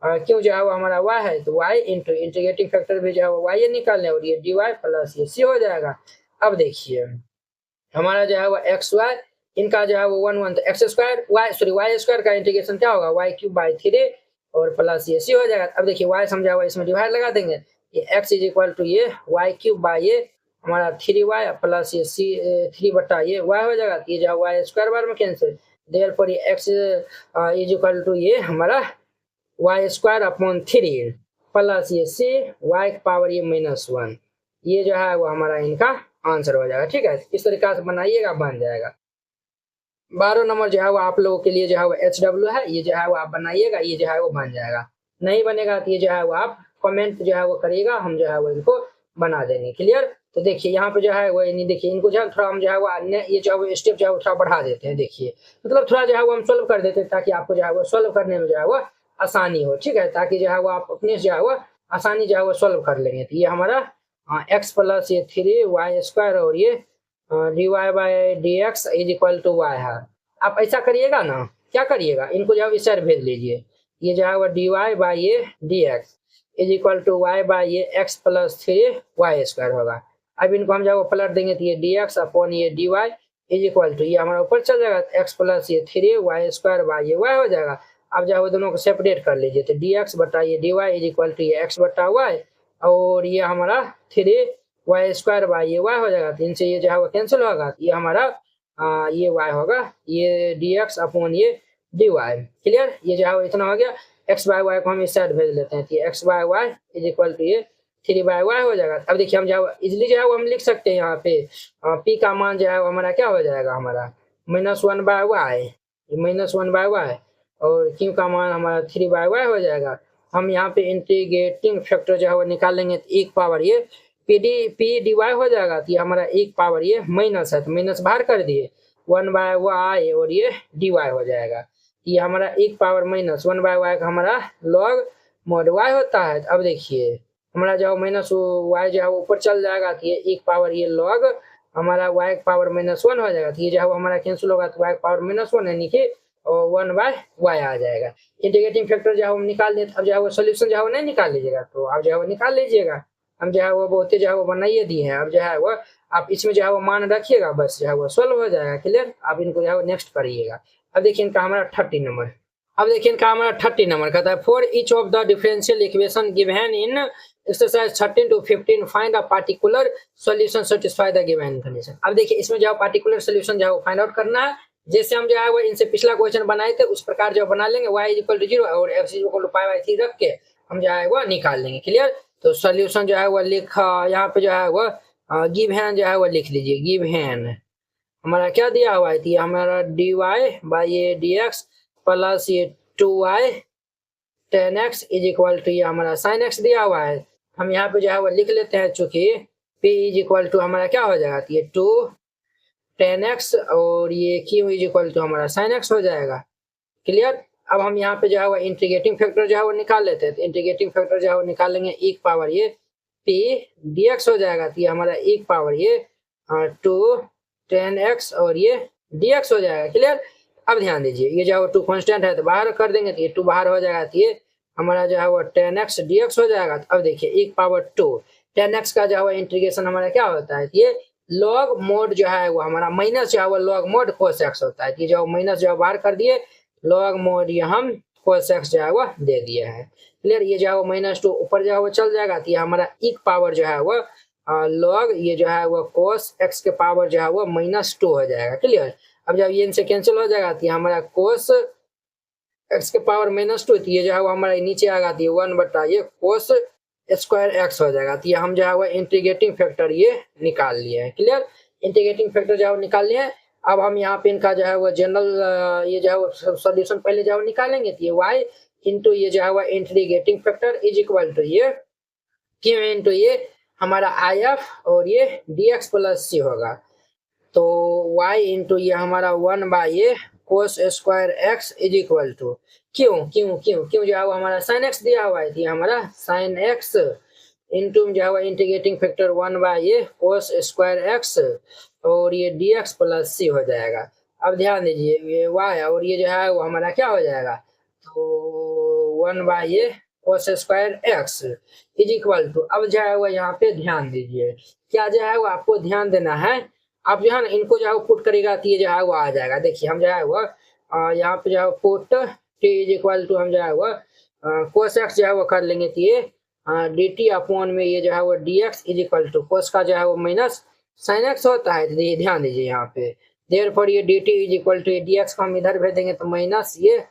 क्यों जो है वो हमारा y है, तो y इंटू इंटीग्रेटिंग फैक्टर भी जो है वो y ये निकालने और ये dy प्लस ये c हो जाएगा। अब देखिए हमारा जो है वो एक्स वाई इनका जो है वो 1 1 तो एक्स स्क्वायर वाई स्क्वायर का इंटीग्रेशन क्या होगा, वाई क्यूब बाई 3 और प्लस ये सी हो जाएगा। अब देखिए वाई समझा हुआ इसमें डिवाइड लगा देंगे, ये एक्स इज इक्वल टू ये वाई क्यूब बाई ये हमारा 3y प्लस ये सी 3 बटा ये y हो जाएगा, ये जो वाई स्क्वायर बार में कैंसिल, देयरफॉर ये x इज इक्वल टू ये हमारा वाई स्क्वायर अपॉन 3 प्लस ये c y पावर ये -1, ये जो है वो हमारा इनका आंसर हो जाएगा। ठीक है, इस तरीका से बनाइएगा, बन जाएगा। 12 नंबर जो है वो आप लोगों के लिए जो है वो HW है, ये जो है वो आप बनाइएगा, ये जो है वो बन जाएगा। नहीं बनेगा तो ये जो है वो आप कमेंट जो है वो करिएगा, हम जो है वो इनको बना देंगे। क्लियर, तो देखिए यहाँ पे जो है वो नहीं, देखिए इनको जो है थोड़ा हम जो है वो ये जो है वो स्टेप जो है वो थोड़ा बढ़ा देते हैं, देखिए मतलब थोड़ा जो है वो हम सोल्व कर देते हैं ताकि आपको जो है वो सोल्व करने में जो है वो आसानी हो। ठीक है, ताकि जो है वो आप अपने जो है वो आसानी जो है वो सोल्व कर लेंगे। तो ये हमारा x प्लस ये 3y स्क्वायर और ये D Y by D x is equal to y है। आप ऐसा करिएगा ना, क्या करिएगा, इनको जो है इस साइड भेज लीजिए। ये जो है वो डी वाई बाई ये d x is equal to y by ये एक्स प्लस 3 y² होगा। अब इनको हम जो है वो पलट देंगे तो ये डी एक्स अपॉन ये D y is equal to ये हमारा ऊपर चल जाएगा एक्स प्लस ये 3y² बाई ये वाई हो जाएगा। अब जो है वो दोनों को सेपरेट कर लीजिए तो डी एक्स बटा ये D y is equal to ये एक्स बटा वाई और ये हमारा 3y² बाई ये वाई हो जाएगा। तो इनसे ये जो है वो कैंसिल होगा, ये हमारा ये वाई होगा, ये डी एक्स अपॉन ये डी वाई। क्लियर, ये जो है वो इतना हो गया। एक्स बाई वाई को हम इस साइड भेज लेते हैं तो ये x by y is equal to ये 3/y हो जाएगा। अब देखिए हम जो है इजिली जो है वो हम लिख सकते हैं यहाँ पे p का मान जो है वो हमारा क्या हो जाएगा, हमारा -1/y, -1/y और q का मान हमारा 3/y हो जाएगा। हम यहाँ पे इंटीग्रेटिंग फैक्टर जो है वो निकालेंगे तो एक पावर ये p dy हो जाएगा। तो ये हमारा एक पावर ये माइनस है तो माइनस बाहर कर दिए 1/y और ये dy हो जाएगा। ये हमारा एक पावर माइनस 1/y का हमारा लॉग मॉड y होता है। अब देखिए हमारा जो माइनस वाई जो है ऊपर चल जाएगा तो ये एक पावर ये लॉग हमारा y पावर -1 हो जाएगा। तो ये जो है हमारा कैंसिल होगा तो y पावर -1 यानी कि 1/y आ जाएगा। इंटीग्रेटिंग फैक्टर जो है हम निकाल दें। अब जो है वो सोल्यूशन जो है वो नहीं निकाल लीजिएगा तो आप जो है वो निकाल लीजिएगा। हम जो है वो बहुत जो है वो बनाइए दिए हैं। अब जो है वो आप इसमें जो है वो मान रखिएगा, बस जो है वो सोल्व हो जाएगा। क्लियर, आप इनको जो है वो नेक्स्ट करिएगा। अब देखिए इनका हमारा 30 नंबर। अब देखिए इनका हमारा 30 नंबर कहता है for each of the differential equation given in exercise 13 to 15 find a particular solution satisfy the given condition. अब देखिए इसमें जो पार्टिकुलर सॉल्यूशन जो है वो फाइंड आउट करना है। जैसे हम जो है वो इनसे पिछला क्वेश्चन बनाए थे उस प्रकार जो बना लेंगे y = 0 और x = π/3 रख के हम जो है वो निकाल लेंगे। क्लियर, तो सॉल्यूशन जो है वो लिखा यहाँ पे जो है वो गिवन जो है वो लिख लीजिए। गिवन हमारा क्या दिया हुआ है, हमारा dy बाई ये dx प्लस ये 2y tan x is equal to ये हमारा sin x दिया हुआ है। हम यहाँ पे जो है वो लिख लेते हैं, चूंकि p इज इक्वल टू हमारा क्या हो जाएगा, ये 2 tan x और ये q इज इक्वल टू हमारा sin x हो जाएगा। क्लियर, अब हम यहाँ पे जो है वो इंटीग्रेटिंग फैक्टर जो है वो निकाल लेते हैं। तो इंटीग्रेटिंग फैक्टर जो है वो निकालेंगे एक पावर ये p dx हो जाएगा। तो ये हमारा एक पावर ये 2 tan x और ये dx हो जाएगा। क्लियर, अब ध्यान दीजिए ये जो 2 कांस्टेंट है तो बाहर कर देंगे तो ये 2 बाहर हो जाएगा। तो ये हमारा जो है वो tan x dx हो जाएगा। तो अब देखिए एक पावर 2 tan x का जो है इंटीग्रेशन हमारा क्या होता है, ये लॉग मोड जो है वो हमारा माइनस जो है वो लॉग मोड cos x होता है। ये जो माइनस जो बाहर कर दिए लॉग मोड ये हम cos x जो है वो दे दिए हैं। क्लियर, ये जो है -2 ऊपर जो है वो चल जाएगा। तो ये हमारा एक पावर जो है वो लॉग ये जो है वो cos x के पावर जो है वो -2 हो जाएगा। क्लियर, अब जब ये इनसे कैंसिल हो जाएगा तो हमारा cos x के पावर -2 तो ये जो है वो हमारा नीचे आएगा तो 1 बटा ये cos स्क्वायर x हो जाएगा। तो ये हम जो है वो इंटीग्रेटिंग फैक्टर ये निकाल लिए हैं। क्लियर, इंटीग्रेटिंग फैक्टर जो है वो निकाल लिए हैं। अब हम यहाँ पे इनका जो है वो जनरल ये जो है वो सॉल्यूशन पहले जो है निकालेंगे तो ये y इंटू ये जो है वो integrating factor is equal to ये q इंटू ये हमारा if और ये dx प्लस c होगा। तो y इंटू ये हमारा 1 बाई ये cos square x is equal to क्यों जो है वो हमारा sin x दिया हुआ है। हमारा sin x इंटू जो है वो इंटीग्रेटिंग फैक्टर 1 बाई ये cos स्क्वायर x और ये dx प्लस c हो जाएगा। अब ध्यान दीजिए ये y और ये जो है वो हमारा क्या हो जाएगा, तो 1 बाई ये cos square x is equal to, अब जो है वो यहाँ पे ध्यान दीजिए क्या जो है वो आपको ध्यान देना है। आप जो है ना इनको जो है पुट करेगा तो ये जो है वो आ जाएगा। देखिए हम जो है वो यहाँ पे जो है put t is equal to हम जो है वो cos x जो है वो कर लेंगे तो ये dt अपॉन में ये जो है वो dx is equal to cos का जो है वो माइनस sin x होता है। तो ये ध्यान दीजिए यहाँ पे देयरफॉर ये dt is equal to dx को हम इधर भेज देंगे तो माइनस ये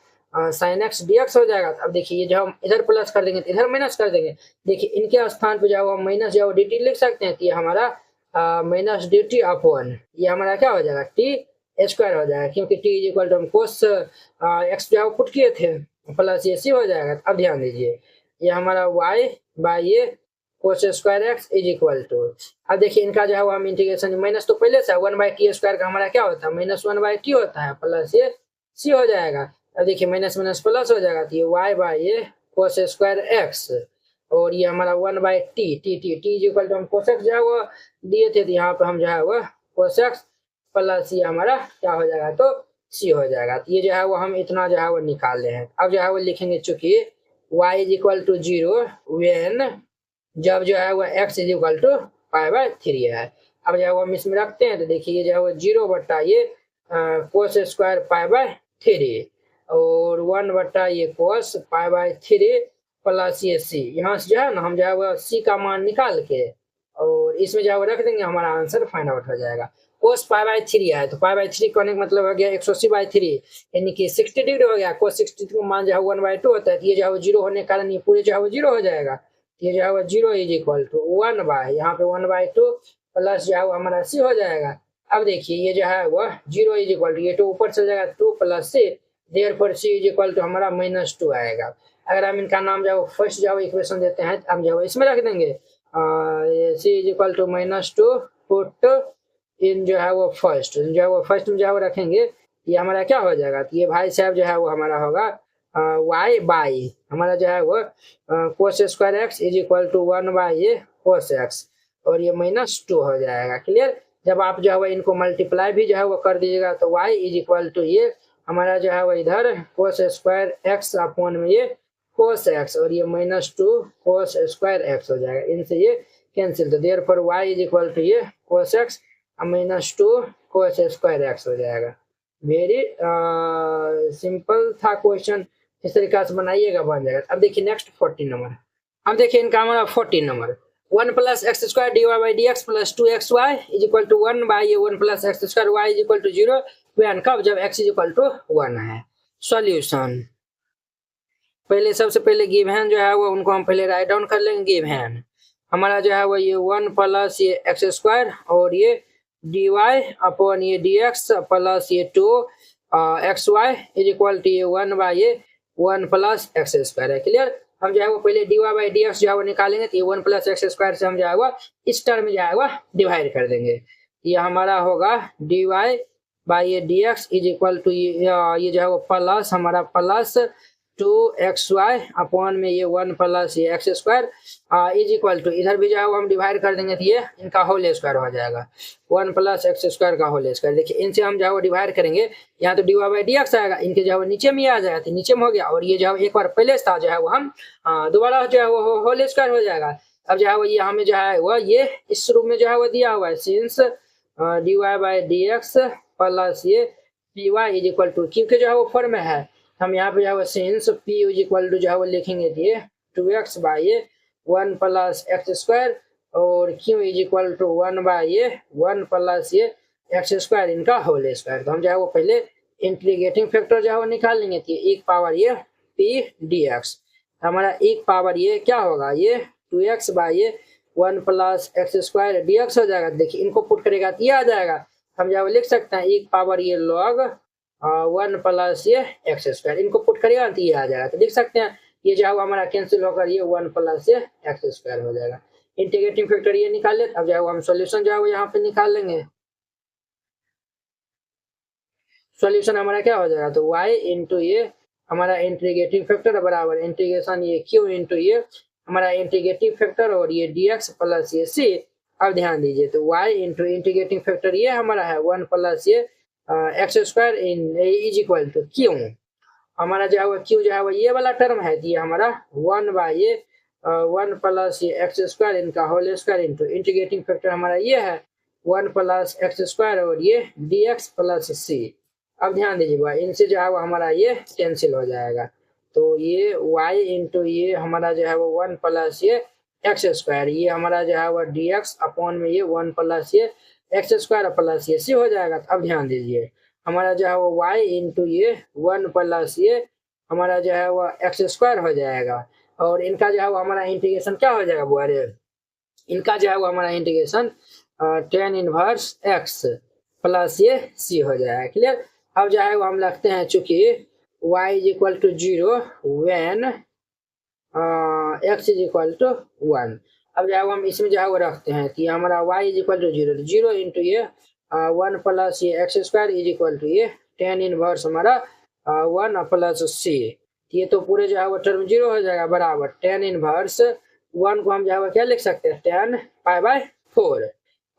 sin x dx हो जाएगा। अब देखिए ये जो हम इधर प्लस कर देंगे तो इधर माइनस कर देंगे। देखिए इनके स्थान पे जो है माइनस जो dt लिख सकते हैं। तो ये हमारा माइनस dt अपॉन ये हमारा क्या हो जाएगा t स्क्वायर हो जाएगा, क्योंकि t इज इक्वल टू हम cos x जो है पुट किए थे प्लस ये c हो जाएगा। अब ध्यान दीजिए ये हमारा y बाई ये cos square x is equal to, अब देखिए इनका जो है वो हम इंटीग्रेशन माइनस तो पहले से 1 बाई टी स्क्वायर का हमारा क्या होता है -1 बाई टी होता है प्लस ये c हो जाएगा। अब देखिए माइनस माइनस प्लस हो जाएगा तो ये y बाई ये cos स्क्वायर x और ये हमारा 1 by t is equal to हम cos x जो है वो दिए थे तो यहाँ पे हम जो है वो कोस एक्स प्लस ये हमारा क्या हो जाएगा तो सी हो जाएगा। तो ये जो है वो हम इतना जो है वो निकाल रहे हैं। अब जो है वो लिखेंगे चूंकि y is equal to 0 when जब जो है वो x इज इक्वल टू π/3 है। अब जो है वो हम इसमें रखते हैं तो देखिए जो है वो 0 बट्टा ये कोस स्क्वायर π/3 और 1 बट्टा ये कोस π/3 प्लस ये सी। यहाँ से जो है ना हम जो है वो सी का मान निकाल के और इसमें जो है वो रख देंगे, हमारा आंसर फाइंड आउट हो जाएगा। कोस π/3 है तो π/3 करने का मतलब हो गया 180/3 यानी कि 60 डिग्री हो गया। कोस 60 का मान जो है 1/2 होता है तो ये जो है वो 0 होने के कारण ये पूरे जो है वो 0 हो जाएगा। ये जो है वो 0 इज इक्वल टू 1 यहाँ पे 1/2 प्लस जो है वो हमारा सी हो जाएगा। अब देखिए ये जो है वो 0 इज इक्वल टू ये टू ऊपर चल जाएगा 2 plus c, therefore c is equal to हमारा -2 आएगा। अगर हम इनका नाम जो है फर्स्ट जो है इक्वेशन देते हैं तो हम जो है इसमें रख देंगे C is equal to -2 put in जो है वो फर्स्ट जो है वो फर्स्ट में जो है वो रखेंगे। ये हमारा क्या हो जाएगा तो ये भाई साहब जो है वो हमारा होगा y बाई हमारा जो है वो cos square x is equal to 1 by ये कोस एक्स और ये -2 हो जाएगा। क्लियर। जब आप जो है वो इनको मल्टीप्लाई भी जो है वो कर दीजिएगा तो y इज इक्वल टू ये हमारा जो है वो इधर कोस स्क्वायर एक्स अपॉन में ये कोस एक्स और ये -2 कोस स्क्वायर एक्स हो जाएगा। इनसे ये कैंसिल तो therefore y is equal to ये cos X -2 cos square X हो जाएगा। वेरी सिंपल था क्वेश्चन, इस तरीके से बनाइएगा बन जाएगा। अब देखिए नेक्स्ट 14 नंबर। अब देखिए इनका हमारा 14 number 1 plus x square d Y by D x plus 2xy is equal to 1 by 1 plus x square y is equal to 0 when कब जब x इज इक्वल टू 1 है। सॉल्यूशन पहले सबसे पहले गिवन जो है वो उनको हम पहले राइट डाउन कर लेंगे। गिवन हमारा जो है वो ये 1 प्लस ये एक्स स्क्वायर और ये dy अपॉन ये dx प्लस ये 2xy इज इक्वल टू ये 1 बाई ये 1 प्लस एक्स स्क्वायर है। क्लियर। हम जो है वो पहले dy बाई dx जो है वो निकालेंगे तो ये 1 प्लस एक्स स्क्वायर से हम जो है वो इस टर्म में जो है वो डिवाइड कर देंगे। ये हमारा होगा dy बाई ये dx इज इक्वल टू ये जो है वो प्लस हमारा प्लस 2xy अपॉन में ये 1 प्लस ये x square is equal to इधर भी जो है वो हम डिवाइड कर देंगे तो ये इनका होल स्क्वायर हो जाएगा 1 प्लस एक्स स्क्वायर का होल स्क्वायर। देखिए इनसे हम जो है वो डिवाइड करेंगे, यहाँ तो d Y by D x आएगा, इनके जो है वो नीचे में आ जाएगा तो नीचे में हो गया और ये जो है एक बार पहले था जो है वो हम दोबारा जो है वो होल स्क्वायर हो जाएगा। अब जो है वो ये हमें जो है वो ये इस रूप में जो है वो दिया हुआ है since D Y by D x plus ये P Y is equal to क्योंकि जो है वो फॉर्म में है हम यहाँ पे जो है वो since p is equal to जो है वो लिखेंगे दिए 2x बाई ये 1 प्लस एक्स स्क्वायर और q is equal to 1 by ये 1 प्लस ये एक्स स्क्वायर इनका होल स्क्वायर। तो हम जो है वो पहले इंटीग्रेटिंग फैक्टर जो है वो निकाल लेंगे तो एक पावर ये p dx हमारा एक पावर ये क्या होगा ये 2x बाई ये 1 प्लस एक्स स्क्वायर dx हो जाएगा। देखिए इनको पुट करेगा तो ये आ जाएगा। हम जो है वो लिख सकते हैं एक पावर ये लॉग 1 प्लस ये एक्स स्क्वायर इनको पुट करिएगा तो ये आ जाएगा। तो देख सकते हैं ये जो है हमारा कैंसिल होकर ये 1 प्लस ये एक्स स्क्वायर हो जाएगा। इंटीग्रेटिंग फैक्टर ये निकाल ले। अब जो है हम सॉल्यूशन जो है वो यहाँ पे निकाल लेंगे। सॉल्यूशन हमारा क्या हो जाएगा तो y इंटू ये हमारा इंटीग्रेटिंग फैक्टर बराबर इंटीग्रेशन ये q इंटू ये हमारा इंटीग्रेटिंग फैक्टर और ये dx प्लस ये c। अब ध्यान दीजिए तो y इंटू इंटीग्रेटिंग फैक्टर ये हमारा है 1 प्लस ये एक्स स्क्वायर इन इज इक्वल टू क्यू हमारा जो है वो क्यू जो है वो ये वाला टर्म है ये हमारा 1 बाई ये 1 प्लस ये एक्स स्क्वायर इनका whole square into integrating factor हमारा ये है 1 प्लस एक्स स्क्वायर और ये dx प्लस c। अब ध्यान दीजिएगा इनसे जो है वो हमारा ये कैंसिल हो जाएगा तो ये y इंटू ये हमारा जो है वो 1 प्लस ये एक्स स्क्वायर ये हमारा जो है वो dx अपॉन में ये 1 प्लस ये एक्स स्क्वायर प्लस ये सी हो जाएगा। अब ध्यान दीजिए हमारा जो है वो y इंटू ये 1 प्लस ये हमारा जो है वो एक्स स्क्वायर हो जाएगा और इनका जो है वो हमारा इंटीग्रेशन क्या हो जाएगा बुआरे इनका जो है वो हमारा integration tan inverse x plus ये c हो जाएगा। क्लियर। अब जो है वो हम लिखते हैं चूंकि y is equal to 0 when x is equal to 1। अब जो है हम इसमें जो है वो रखते हैं कि हमारा y is equal to 0 into ये 1 प्लस ये x square is equal to ये tan इनवर्स हमारा 1 प्लस c। ये तो पूरे जो है वो टर्म 0 हो जाएगा बराबर tan इनवर्स 1 को हम जो है वो क्या लिख सकते हैं tan π/4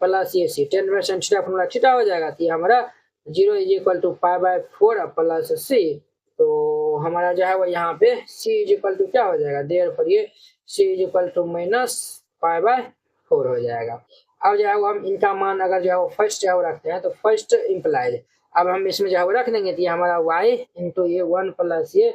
प्लस ये सी 10% थीटा फॉर्मूला थीटा हो जाएगा। तो ये हमारा 0 is equal to pi by 4 plus C. तो हमारा जो है वो यहाँ पे सी इज इक्वल टू क्या हो जाएगा, देयर पर ये C is equal to minus pi by 4 हो जाएगा। अब जो है वो हम इनका मान अगर जो है वो फर्स्ट जो है वो रखते हैं तो फर्स्ट इम्प्लाइज अब हम इसमें जो है वो रख देंगे। तो ये हमारा y इंटू ये 1 प्लस ये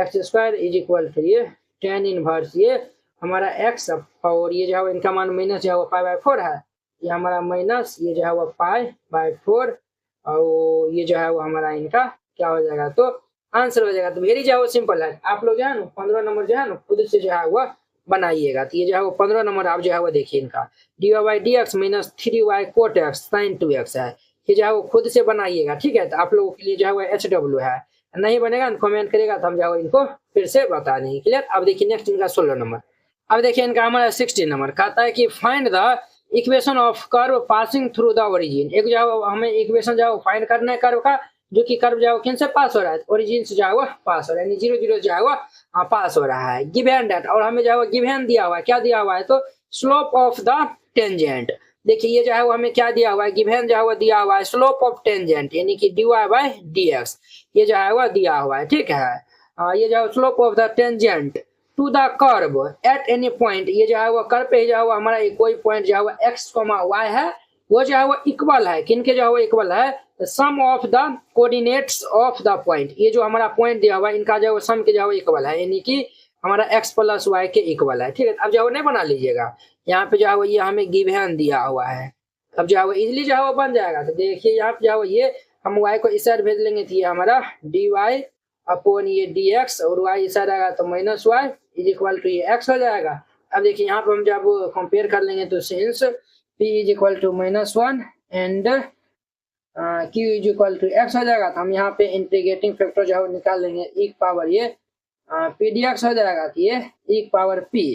x square is equal to ये 10 इनवर्स ये हमारा x, और ये जो है इनका मान माइनस जो है वो पाई बाय 4 है, ये हमारा माइनस ये जो है वो पाई बाय 4, और ये जो है वो हमारा इनका क्या हो जाएगा, तो आंसर हो जाएगा। तो वेरी जो है वो सिंपल है। आप लोग जो है ना 15 नंबर जो है ना खुद से जो है वो बनाइएगा। तो ये जो है वो 15 नंबर आप जो है वो देखिए इनका dy by D x minus 3y cot x sine 2x है, ये जो है वो खुद से बनाइएगा। ठीक है, तो आप लोगों के लिए जो है वो HW है, नहीं बनेगा कमेंट करेगा तो हम जो है इनको फिर से बता देंगे। क्लियर। अब देखिए नेक्स्ट इनका 16 नंबर। अब देखिए इनका हमारा 16 नंबर कहता है कि find the equation of curve passing through the origin. एक जो है हमें इक्वेशन जो है फाइंड करना है कर्व का, जो कि कर्व जो है किन से पास हो रहा है, ओरिजिन से जो है वो पास हो रहा है, यानी 0 0 जो है वो पास हो रहा है। गिवन दैट, और हमें जो है वो गिवन दिया हुआ है, क्या दिया हुआ है, तो स्लोप ऑफ द टेंजेंट। देखिए ये जो है वो हमें क्या दिया हुआ है, गिवन जो है वो दिया हुआ है स्लोप ऑफ टेंजेंट, यानी कि dy बाय dx ये जो है वो दिया हुआ है। ठीक है, ये जो है slope of the tangent to the curve at any point, ये जो है वो कर्व पे जो है वो हमारा कोई पॉइंट जो है वो x, y है, वो जो है वो इक्वल है, किनके जो है वो इक्वल है, sum of the coordinates of the point. ये जो हमारा पॉइंट दिया हुआ है इनका जो है वो सम के जो है वो इक्वल है, यानी कि हमारा x प्लस वाई के इक्वल है। ठीक है, अब जो है वो नहीं बना लीजिएगा, यहाँ पे जो है वो ये हमें गिवन दिया हुआ है। अब जो है वो इजिली जो है वो बन जाएगा। तो देखिए यहाँ पे जो है वो ये हम y को इस साइड भेज लेंगे, तो ये हमारा dy अपॉन ये dx, और y इस साइड आएगा तो minus Y is equal to ये x हो जाएगा। अब देखिए यहाँ पे हम जब कंपेयर कर लेंगे तो since p is equal to -1 and q is equal to x हो जाएगा, तो हम यहाँ पे इंटीग्रेटिंग फैक्टर जो है वो निकाल लेंगे, एक पावर ये p dx हो जाएगा, तो ये एक पावर p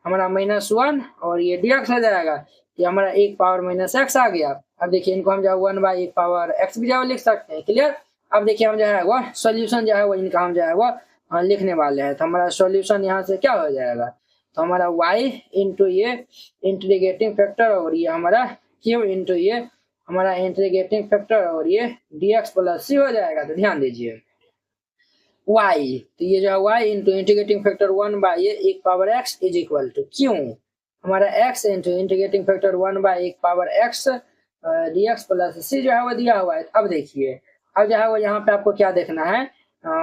हमारा -1 और ये dx हो जाएगा, ये हमारा एक पावर -x आ गया। अब देखिए इनको हम जो है 1 बाई एक पावर x भी जो है लिख सकते हैं। क्लियर। अब देखिए हम जो है वो सॉल्यूशन जो है वो इनका हम जो है वो लिखने वाले हैं। तो हमारा सॉल्यूशन यहाँ से क्या हो जाएगा, तो हमारा y इंटू ये इंटीग्रेटिंग फैक्टर और ये हमारा q इंटू ये हमारा इंटीग्रेटिंग फैक्टर और ये dx प्लस c हो जाएगा। तो ध्यान दीजिए y, तो ये जो है y into integrating factor 1 by ये एक power x is equal to q हमारा x into integrating factor 1 by एक power x dx plus c जो है वो दिया हुआ है। अब देखिए अब जो है वो यहाँ पे आपको क्या देखना है,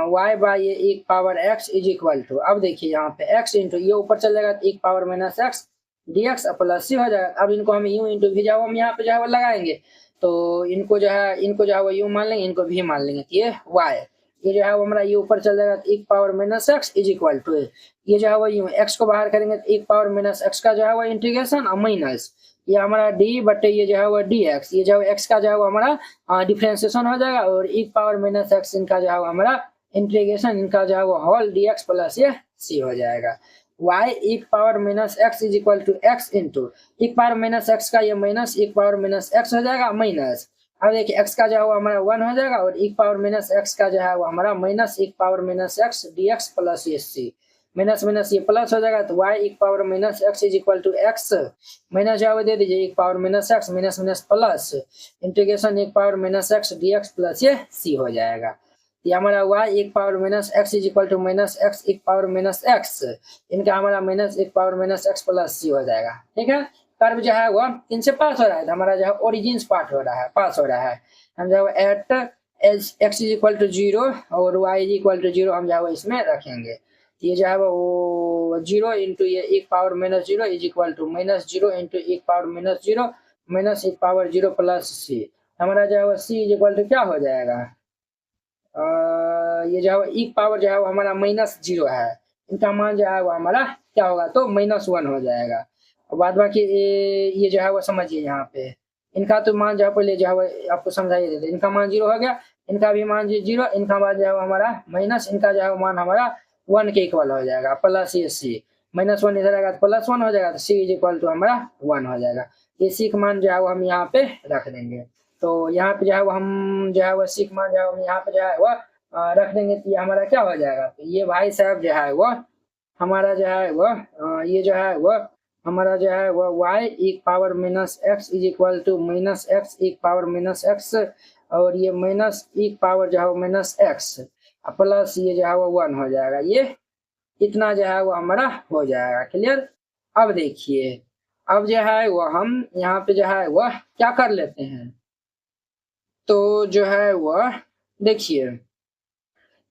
y बाई ये एक power x is equal to, अब देखिए यहाँ पे x इंटू ये ऊपर चल जाएगा एक power -x dx plus c हो जाएगा। अब इनको हम u इंटू v जो हम यहाँ पे जो है वो लगाएंगे, तो इनको जो है वो u मान लेंगे, इनको v मान लेंगे, ये y ये जो है वो हमारा ये ऊपर चल जाएगा एक power -x is equal to ये जो है वो u x को बाहर करेंगे तो एक पावर -x का जो है वो इंटीग्रेशन और माइनस ये हमारा d बटे ये जो है वो dx, ये जो है x का जो है वो हमारा डिफरेंशिएशन हो जाएगा, और एक पावर -x इनका जो है वो हमारा इंटीग्रेशन इनका जो है वो होल dx प्लस ये c हो जाएगा। y एक power -x is equal to x into एक पावर -x का ये माइनस एक पावर -x हो जाएगा माइनस, अब देखिए x का जो है वो हमारा 1 हो जाएगा, और एक पावर -x का जो है वो हमारा माइनस एक पावर -x dx प्लस ये c, माइनस माइनस ये प्लस हो जाएगा, तो y एक power -x is equal to x minus जो है दे दीजिए एक power -x minus minus plus integration एक पावर -x dx प्लस ये c हो जाएगा। ये हमारा y एक power -x is equal to -x एक पावर -x, इनका हमारा माइनस एक पावर -x प्लस c हो जाएगा। ठीक है, कर्व जो है वो इनसे पास हो रहा है, हमारा जो है ओरिजिन पास हो रहा है। हम जो है at x is equal to 0 और y इज इक्वल टू 0 हम जो है इसमें रखेंगे। ये जो है वो 0 इंटू ये एक power -0 is equal to -0 into एक पावर -0 माइनस एक पावर 0 प्लस c, हमारा जो है वो c इज इक्वल टू क्या हो जाएगा, ये जो है एक पावर जो है वो हमारा -0 है, इनका मान जो है वो हमारा क्या होगा, तो -1 हो जाएगा। और बाद बाकी ये जो है वो समझिए यहाँ पे इनका तो मान जो है पहले जो है वो आपको समझाइए देते, इनका मान 0 हो गया, इनका भी मान 0, इनका मान जो है हमारा माइनस, इनका जो है मान हमारा 1 के इक्वल हो जाएगा प्लस ये c, -1 इधर आएगा तो +1 हो जाएगा, तो c इज इक्वल टू हमारा 1 हो जाएगा। ये c का मान जो है वो हम यहाँ पे रख देंगे, तो यहाँ पे जो है वो हम जो है वो c का मान जो है हम यहाँ पे जो है वो रख देंगे, तो ये हमारा क्या हो जाएगा, तो ये भाई साहब जो है वो हमारा जो है वो ये जो है वो हमारा जो है वह वाई एक power minus x is equal to minus x एक पावर माइनस एक्स, और ये माइनस एक पावर जो है वो माइनस एक्स प्लस ये जो है वो 1 हो जाएगा। ये इतना जो है वो हमारा हो जाएगा। क्लियर। अब देखिए, अब जो है वो हम यहाँ पे जो है वह क्या कर लेते हैं, तो जो है वह देखिए,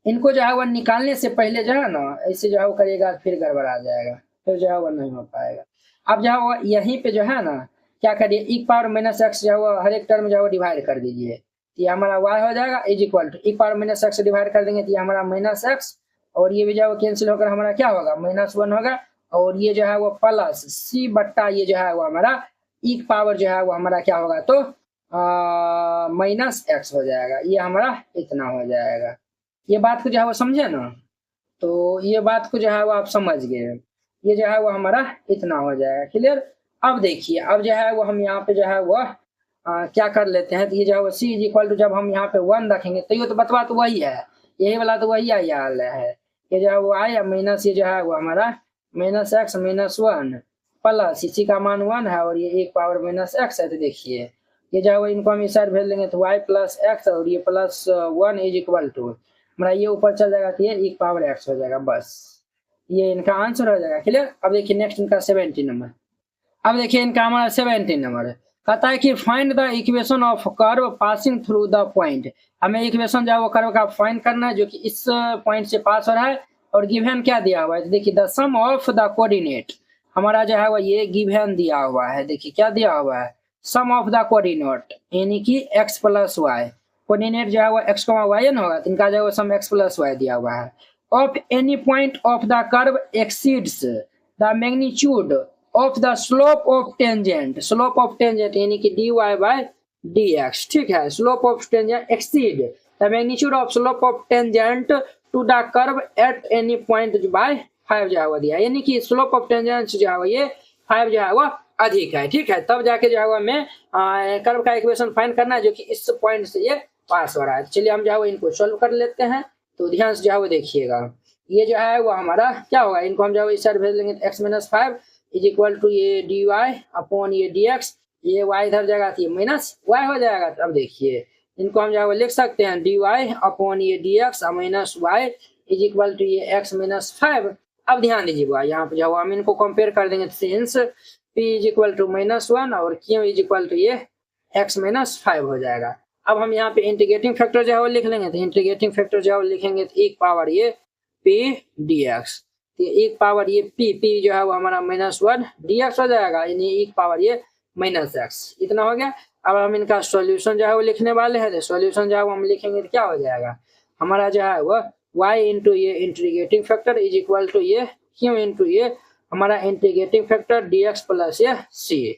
इनको जो है वह निकालने से पहले जो है ना ऐसे जो है वो करिएगा फिर गड़बड़ा जाएगा, फिर जो है वो नहीं हो पाएगा। अब जो है वो यहीं पे जो है ना क्या करिए, एक पावर माइनस एक्स जो है वो हर एक टर्म जो है वो डिवाइड कर दीजिए, ये हमारा y हो जाएगा इज इक्वल टू एक पावर माइनस एक्स डिवाइड कर देंगे तो ये हमारा माइनस एक्स, और ये भी जो है वो कैंसिल होकर हमारा क्या होगा -1 होगा, और ये जो है वो प्लस सी बट्टा ये जो है वो हमारा एक पावर जो है वो हमारा क्या होगा तो माइनस एक्स हो जाएगा। ये हमारा इतना हो जाएगा। ये बात को जो है वो समझे ना, तो ये बात को जो है वो आप समझ गए, ये जो है वो हमारा इतना हो जाएगा। क्लियर। अब देखिए, अब जो है वो हम यहाँ पे जो है वो क्या कर लेते हैं, तो ये जो है वो सी इज इक्वल टू जब हम यहाँ पे 1 रखेंगे तो ये तो बतवा तो वही है, यही वाला तो वही आया है। ये जो है वो आया माइनस ये जो है वो हमारा माइनस एक्स -1 प्लस इसी का मान 1 है और ये एक पावर माइनस एक्स है। तो देखिए ये जो है वो इनको हम इस साइड भेज देंगे तो y प्लस एक्स और ये प्लस 1 इज इक्वल टू हमारा ये ऊपर चल जाएगा तो ये एक पावर एक्स हो जाएगा। बस ये इनका आंसर हो जाएगा। क्लियर। अब देखिए नेक्स्ट इनका 17 नंबर। अब देखिए इनका हमारा 17 नंबर कहता है कि find the equation of curve passing through the point. हमें इक्वेशन जो है वो कर्व का फाइंड करना है जो कि इस पॉइंट से पास हो रहा है, और गिवन क्या दिया हुआ है, तो देखिए the sum of the coordinate हमारा जो है वो ये गिवन दिया हुआ है। देखिए क्या दिया हुआ है, सम ऑफ द कोऑर्डिनेट यानी कि x प्लस वाई, कोऑर्डिनेट जो है वो x, y न होगा तो इनका जो है वो सम x प्लस वाई दिया हुआ है। Of any point of the curve exceeds the magnitude of the slope of tangent, slope of tangent यानी कि dy बाय dx। ठीक है, slope of tangent exceed the magnitude of slope of tangent to the curve at any point by 5 जो है वो दिया, यानी कि स्लोप ऑफ टेंजेंट जो है वो ये 5 जो है वो अधिक है। ठीक है, तब जाके जो है वो हमें कर्व का इक्वेशन फाइंड करना है जो कि इस पॉइंट से ये पास हो रहा है। चलिए हम जो है वो इनको सोल्व कर लेते हैं। तो ध्यान से जो है वो देखिएगा, ये जो है वो हमारा क्या होगा, इनको हम जो है इस साइड भेज लेंगे तो x-5 इज इक्वल टू ये dy अपॉन ये dx, ये y इधर जाएगा तो ये माइनस y हो जाएगा। अब देखिए इनको हम जो है वो लिख सकते हैं dy अपॉन ये dx minus y is equal to ये x-5। अब ध्यान दीजिएगा यहाँ पे जो हम इनको कंपेयर कर देंगे, since p is equal to -1 और q इज इक्वल टू ये x-5 हो जाएगा। अब हम यहाँ पे इंटीग्रेटिंग फैक्टर जो है वो लिख लेंगे, तो इंटीग्रेटिंग फैक्टर जो है वो लिखेंगे तो एक पावर ये p dx, एक पावर ये p जो है वो हमारा -1 dx हो जाएगा, यानी एक पावर ये -x, इतना हो गया। अब हम इनका सॉल्यूशन जो है वो लिखने वाले हैं, तो सॉल्यूशन जो है वो हम लिखेंगे तो क्या हो जाएगा, हमारा जो है वो y इंटू ये integrating factor is equal to ये q इंटू ये हमारा इंटीग्रेटिंग फैक्टर dx प्लस ये c।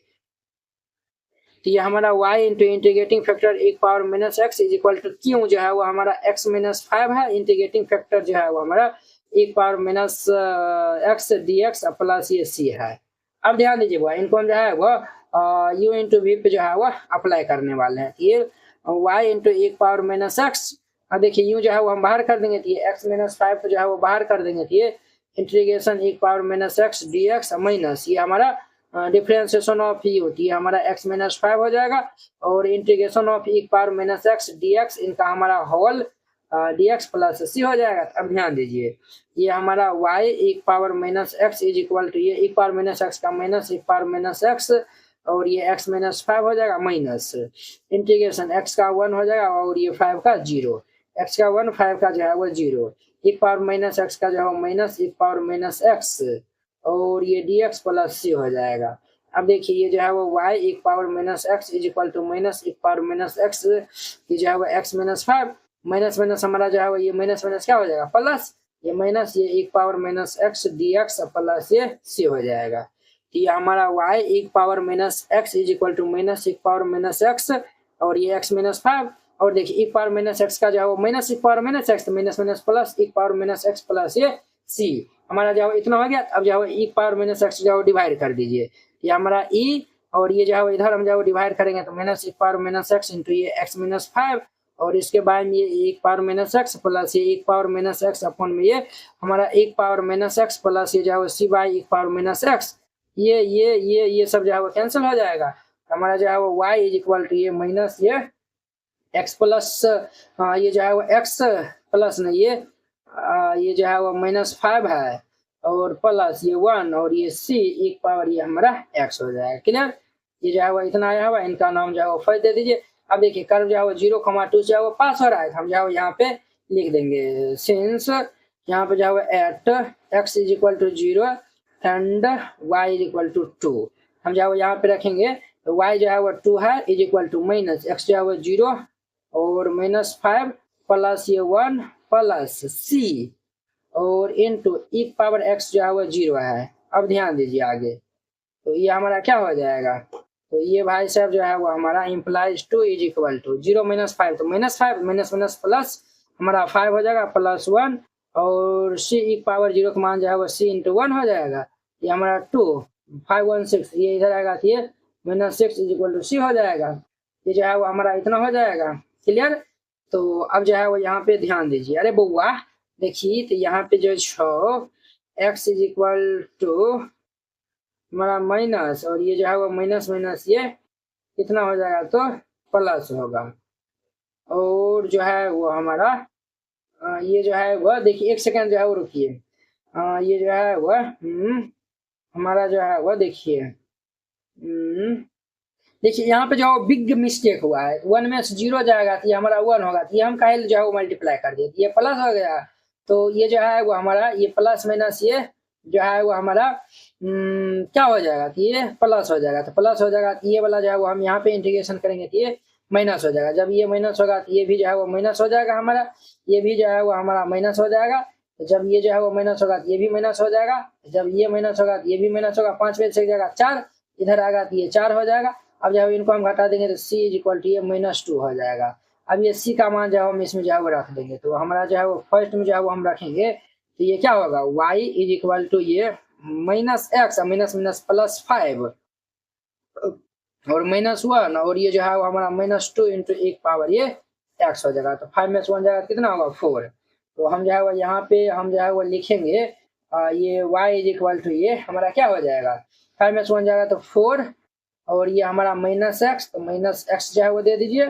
तो ये हमारा y इंटू इंटीग्रेटिंग फैक्टर एक power -x is equal to q जो है वो हमारा x-5 है, इंटीग्रेटिंग फैक्टर जो है वो हमारा एक पावर -x dx प्लस ये c है। अब ध्यान दीजिए वो इनको हम जो है वो u इंटू v पे जो है वो अप्लाई करने वाले हैं। ये y इंटू एक पावर -x, अब देखिए u जो है वो हम बाहर कर देंगे, तो ये x-5 जो है वो बाहर कर देंगे, तो ये इंटीग्रेशन एक पावर -x dx माइनस ये हमारा डिफरेंशिएशन ऑफ u होती है हमारा x-5 हो जाएगा, और इंटीग्रेशन ऑफ एक पावर -x dx इनका हमारा होल dx प्लस c हो जाएगा। अब ध्यान दीजिए ये हमारा y एक power -x is equal to ये एक पावर -x का माइनस एक पावर -x और ये x-5 हो जाएगा माइनस इंटीग्रेशन x का 1 हो जाएगा और ये 5 का 0, x का 1 5 का जो है वो 0, एक पावर -x का जो है माइनस एक पावर -x और ये dx प्लस c हो जाएगा। अब देखिए ये जो है वो y एक power -x is equal to minus एक पावर -x, ये जो है वो x-5 माइनस माइनस हमारा जो है वो ये माइनस माइनस क्या हो जाएगा प्लस, ये माइनस ये एक पावर -x dx प्लस ये c हो जाएगा। तो ये हमारा y एक power -x is equal to minus एक पावर -x और ये x-5, और देखिए एक पावर -x का जो है वो माइनस एक power -x minus minus plus एक पावर -x प्लस ये c, हमारा जो है इतना हो गया। अब जो है एक पावर -x जो है डिवाइड कर दीजिए, ये हमारा e और ये जो है इधर हम जो है डिवाइड करेंगे तो माइनस एक पावर -x इंटू ये x-5 और इसके बाद ये एक पावर -x प्लस ये एक पावर -x अपॉन में ये हमारा एक पावर -x प्लस ये जो है c बाई एक पावर -x, ये सब जो है वो कैंसिल हो जाएगा। हमारा जो है वो y इज इक्वल टू ये माइनस ये x प्लस ये जो है वो x प्लस नहीं ये जो है वो -5 है और प्लस ये 1 और ये c एक पावर ये हमारा x हो जाएगा। क्लियर? ये जो है वो इतना आया हुआ, इनका नाम जो है वो फर्स्ट दे दीजिए। अब देखिए कर्व जो है वो 0,2 से वो पास हो रहा है, हम जो है यहाँ पे लिख देंगे सिंस यहाँ पे जो है वो at x is equal to 0 and y is equal to 2 हम जो है यहाँ पे रखेंगे। तो y जो है वो 2 है is equal to minus x जो है वो 0 और -5 प्लस ये 1 प्लस c और इनटू एक पावर x जो है वो 0 है। अब ध्यान दीजिए आगे, तो ये हमारा क्या हो जाएगा, तो ये भाई साहब जो है वो हमारा इम्प्लाइज 2 इज इक्वल टू 0 -5 तो -5 माइनस प्लस हमारा 5 हो जाएगा प्लस 1 और c एक पावर 0 का मान जो है वो c इंटू 1 हो जाएगा। ये हमारा 2 5 1 6 ये इधर आएगा तो ये -6 इज इक्वल टू c हो जाएगा। ये जो है वो हमारा इतना हो जाएगा। क्लियर? तो अब जो है वो यहाँ पे ध्यान दीजिए। अरे बउआ देखिए, तो यहाँ पे जो x इज इक्वल टू हमारा माइनस और ये जो है वो माइनस माइनस ये कितना हो जाएगा तो प्लस होगा और जो है वो हमारा ये जो है वह देखिए, एक सेकंड जो है वो रुकिए, ये जो है वह हमारा जो है वह देखिए देखिए यहाँ पे जो बिग मिस्टेक हुआ है, 1 में से 0 जाएगा तो ये हमारा 1 होगा, तो ये हम काहे जो है वो मल्टीप्लाई कर दिए, ये प्लस हो गया। तो ये जो है वो हमारा ये प्लस माइनस ये जो है वो हमारा क्या हो जाएगा, तो ये प्लस हो जाएगा। तो प्लस हो जाएगा तो ये वाला जो है वो हम यहाँ पे इंटीग्रेशन करेंगे तो ये माइनस हो जाएगा। जब ये माइनस होगा तो ये भी जो है वो माइनस हो जाएगा हमारा, ये भी जो है वो हमारा माइनस हो जाएगा। तो जब ये जो है वो माइनस होगा तो ये भी माइनस हो जाएगा, जब ये माइनस होगा तो ये भी माइनस होगा, 5 में से एक जगह 4 इधर आएगा तो ये 4 हो जाएगा। अब जब इनको हम घटा देंगे तो c इज इक्वल टू ये -2 हो जाएगा। अब ये c का मान जो है हम इसमें जो है वो रख देंगे, तो हमारा जो है वो फर्स्ट में जो है वो हम रखेंगे तो ये क्या होगा y इज इक्वल टू ये -x माइनस प्लस 5 और -1 और ये जो है वो हमारा -2 इंटू एक पावर ये x हो जाएगा। तो 5 में से 1 जाएगा कितना होगा 4। तो हम जो है वो यहाँ पे हम जो है वो लिखेंगे ये y इज इक्वल टू ये हमारा क्या हो जाएगा, 5 में से 1 जाएगा तो 4 और ये हमारा -x तो -x जो है वो दे दीजिए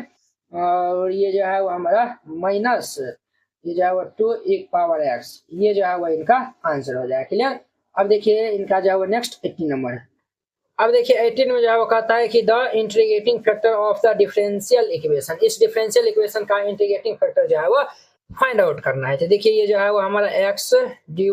और ये जो है वो हमारा माइनस ये जो है वो 2 एक पावर x, ये जो है वो इनका आंसर हो जाएगा। क्लियर? अब देखिए इनका जो है वो नेक्स्ट 18 नंबर है। अब देखिए 18 में जो है वो कहता है कि the integrating factor of the differential equation, इस डिफरेंशियल इक्वेशन का इंटीग्रेटिंग फैक्टर जो है वो फाइंड आउट करना है। तो देखिए ये जो है वो हमारा x dy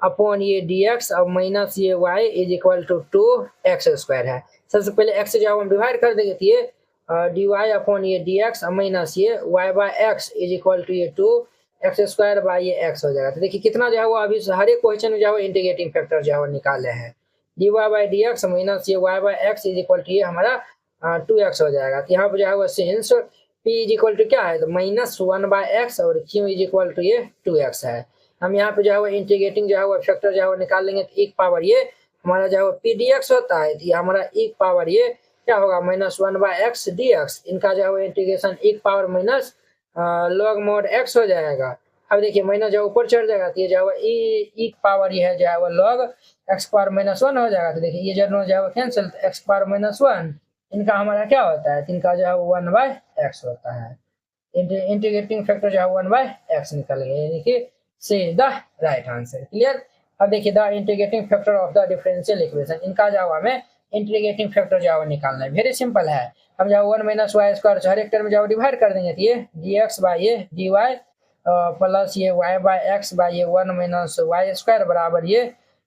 अपॉन ये dx और माइनस ये y is equal to 2x² है। सबसे पहले x जो है हम डिवाइड कर देंगे तो ये dy अपॉन ये dx और माइनस ये y by x is equal to ये 2x² बाय ये x हो जाएगा। तो देखिए कितना जो है वो अभी हर एक क्वेश्चन में जो है वो इंटीग्रेटिंग फैक्टर जो है वो निकाले हैं, dy बाय dx माइनस ये y by x is equal to ये हमारा 2x हो जाएगा। तो यहाँ पे जो है वो since p is equal to क्या है तो -1 बाय x और q इज इक्वल टू ये 2x है। हम यहाँ पे जो है वो इंटीग्रेटिंग जो है वो फैक्टर जो है वो निकाल लेंगे तो एक पावर ये हमारा जो है वो p dx होता है, तो ये हमारा एक पावर ये क्या होगा -1 बाय x dx, इनका जो है वो इंटीग्रेशन एक power minus log mod x हो जाएगा। अब देखिए माइनस जो ऊपर चढ़ जाएगा तो ये जो है वो एक पावर ये है जो है वो log x पावर -1 हो जाएगा। तो देखिए ये जो है वो कैंसिल, तो x पावर -1 इनका हमारा क्या होता है, इनका जो है वो 1 बाय x होता है। इंटीग्रेटिंग फैक्टर जो है 1 बाय x निकल गया, यानी कि C is the right answer. Clear? अब देखिए the integrating factor of the differential equation, इनका जो है हमें इंटीग्रेटिंग फैक्टर जो है निकालना है। वेरी सिंपल है, हम जो 1 - y² हर एक टर्म में जो डिवाइड कर देंगे तो ये dx बाय ये dy प्लस ये y बाय x बाय ये 1 - y² बराबर ये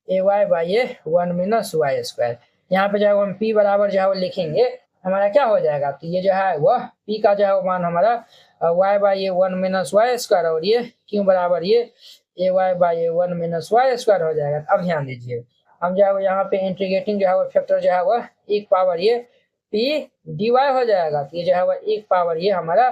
ay बाय ये 1 - y²। यहाँ पे जो है हम p बराबर जो है वो लिखेंगे, हमारा क्या हो जाएगा तो ये जो है वह p का जो है मान हमारा y बाय ये 1 - y² और ये q बराबर ये ay बाय ये 1 - y² हो जाएगा। अब ध्यान दीजिए हम जो है वो यहाँ पे इंटीग्रेटिंग जो है वो फैक्टर जो है वह एक पावर ये p dy हो जाएगा, तो ये जो है वो एक पावर ये हमारा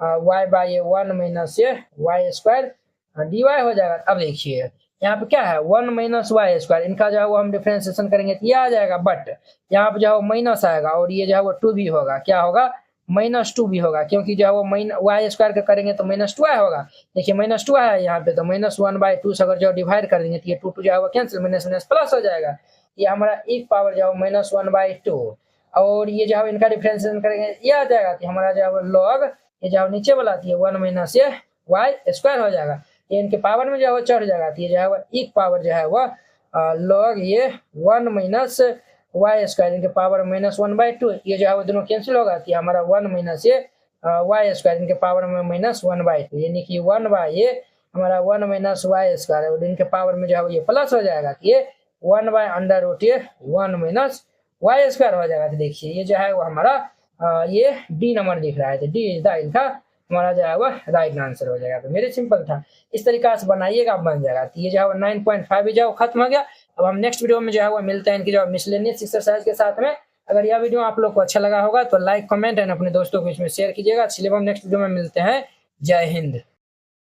y बाय ये 1 - ये y² dy हो जाएगा। अब देखिए यहाँ पे क्या है 1 - y², इनका जो है वो हम डिफरेंशिएशन करेंगे तो ये आ जाएगा, बट यहाँ पे जो है वो माइनस आएगा और ये जो है वो 2 भी होगा, क्या होगा -2 भी होगा, क्योंकि जो है वो y² का करेंगे तो -2y होगा। देखिए -2y है यहाँ पे, तो -1/2 से अगर जो डिवाइड कर देंगे तो ये 2 जो है वो कैंसिल, माइनस माइनस प्लस हो जाएगा। ये हमारा एक पावर जो है -1/2 और ये जो है इनका डिफरेंशिएशन करेंगे ये आ जाएगा कि हमारा जो है लॉग ये जो नीचे वाला थी 1 - ये y² हो जाएगा। ये इनके पावर में जो है वो चढ़ जाएगा, तो ये जो है एक पावर जो है वह लॉग ये 1 - y², इनके पावर -1/2, ये जो है वो दोनों कैंसिल होगा, तो हमारा 1 - ये y², इनके पावर में -1/2, यानी कि 1 ये हमारा 1 - y² और इनके पावर में जो है ये प्लस हो जाएगा, ये 1/√1 ये 1 - y² हो जाएगा। तो देखिए ये जो है वो हमारा ये डी नंबर दिख रहा है, तो डी इज द इनका हमारा जो है वो राइट आंसर हो जाएगा। तो मेरे सिंपल था, इस तरीका से बनाइएगा बन जाएगा। तो ये जो है 9.5 जो खत्म हो गया। अब हम नेक्स्ट वीडियो में जो है वो मिलते हैं इनकी जो मिसलेनियस एक्सरसाइज के साथ में। अगर यह वीडियो आप लोग को अच्छा लगा होगा तो लाइक कमेंट एंड अपने दोस्तों को इसमें शेयर कीजिएगा। चलिए हम नेक्स्ट वीडियो में मिलते हैं। जय हिंद।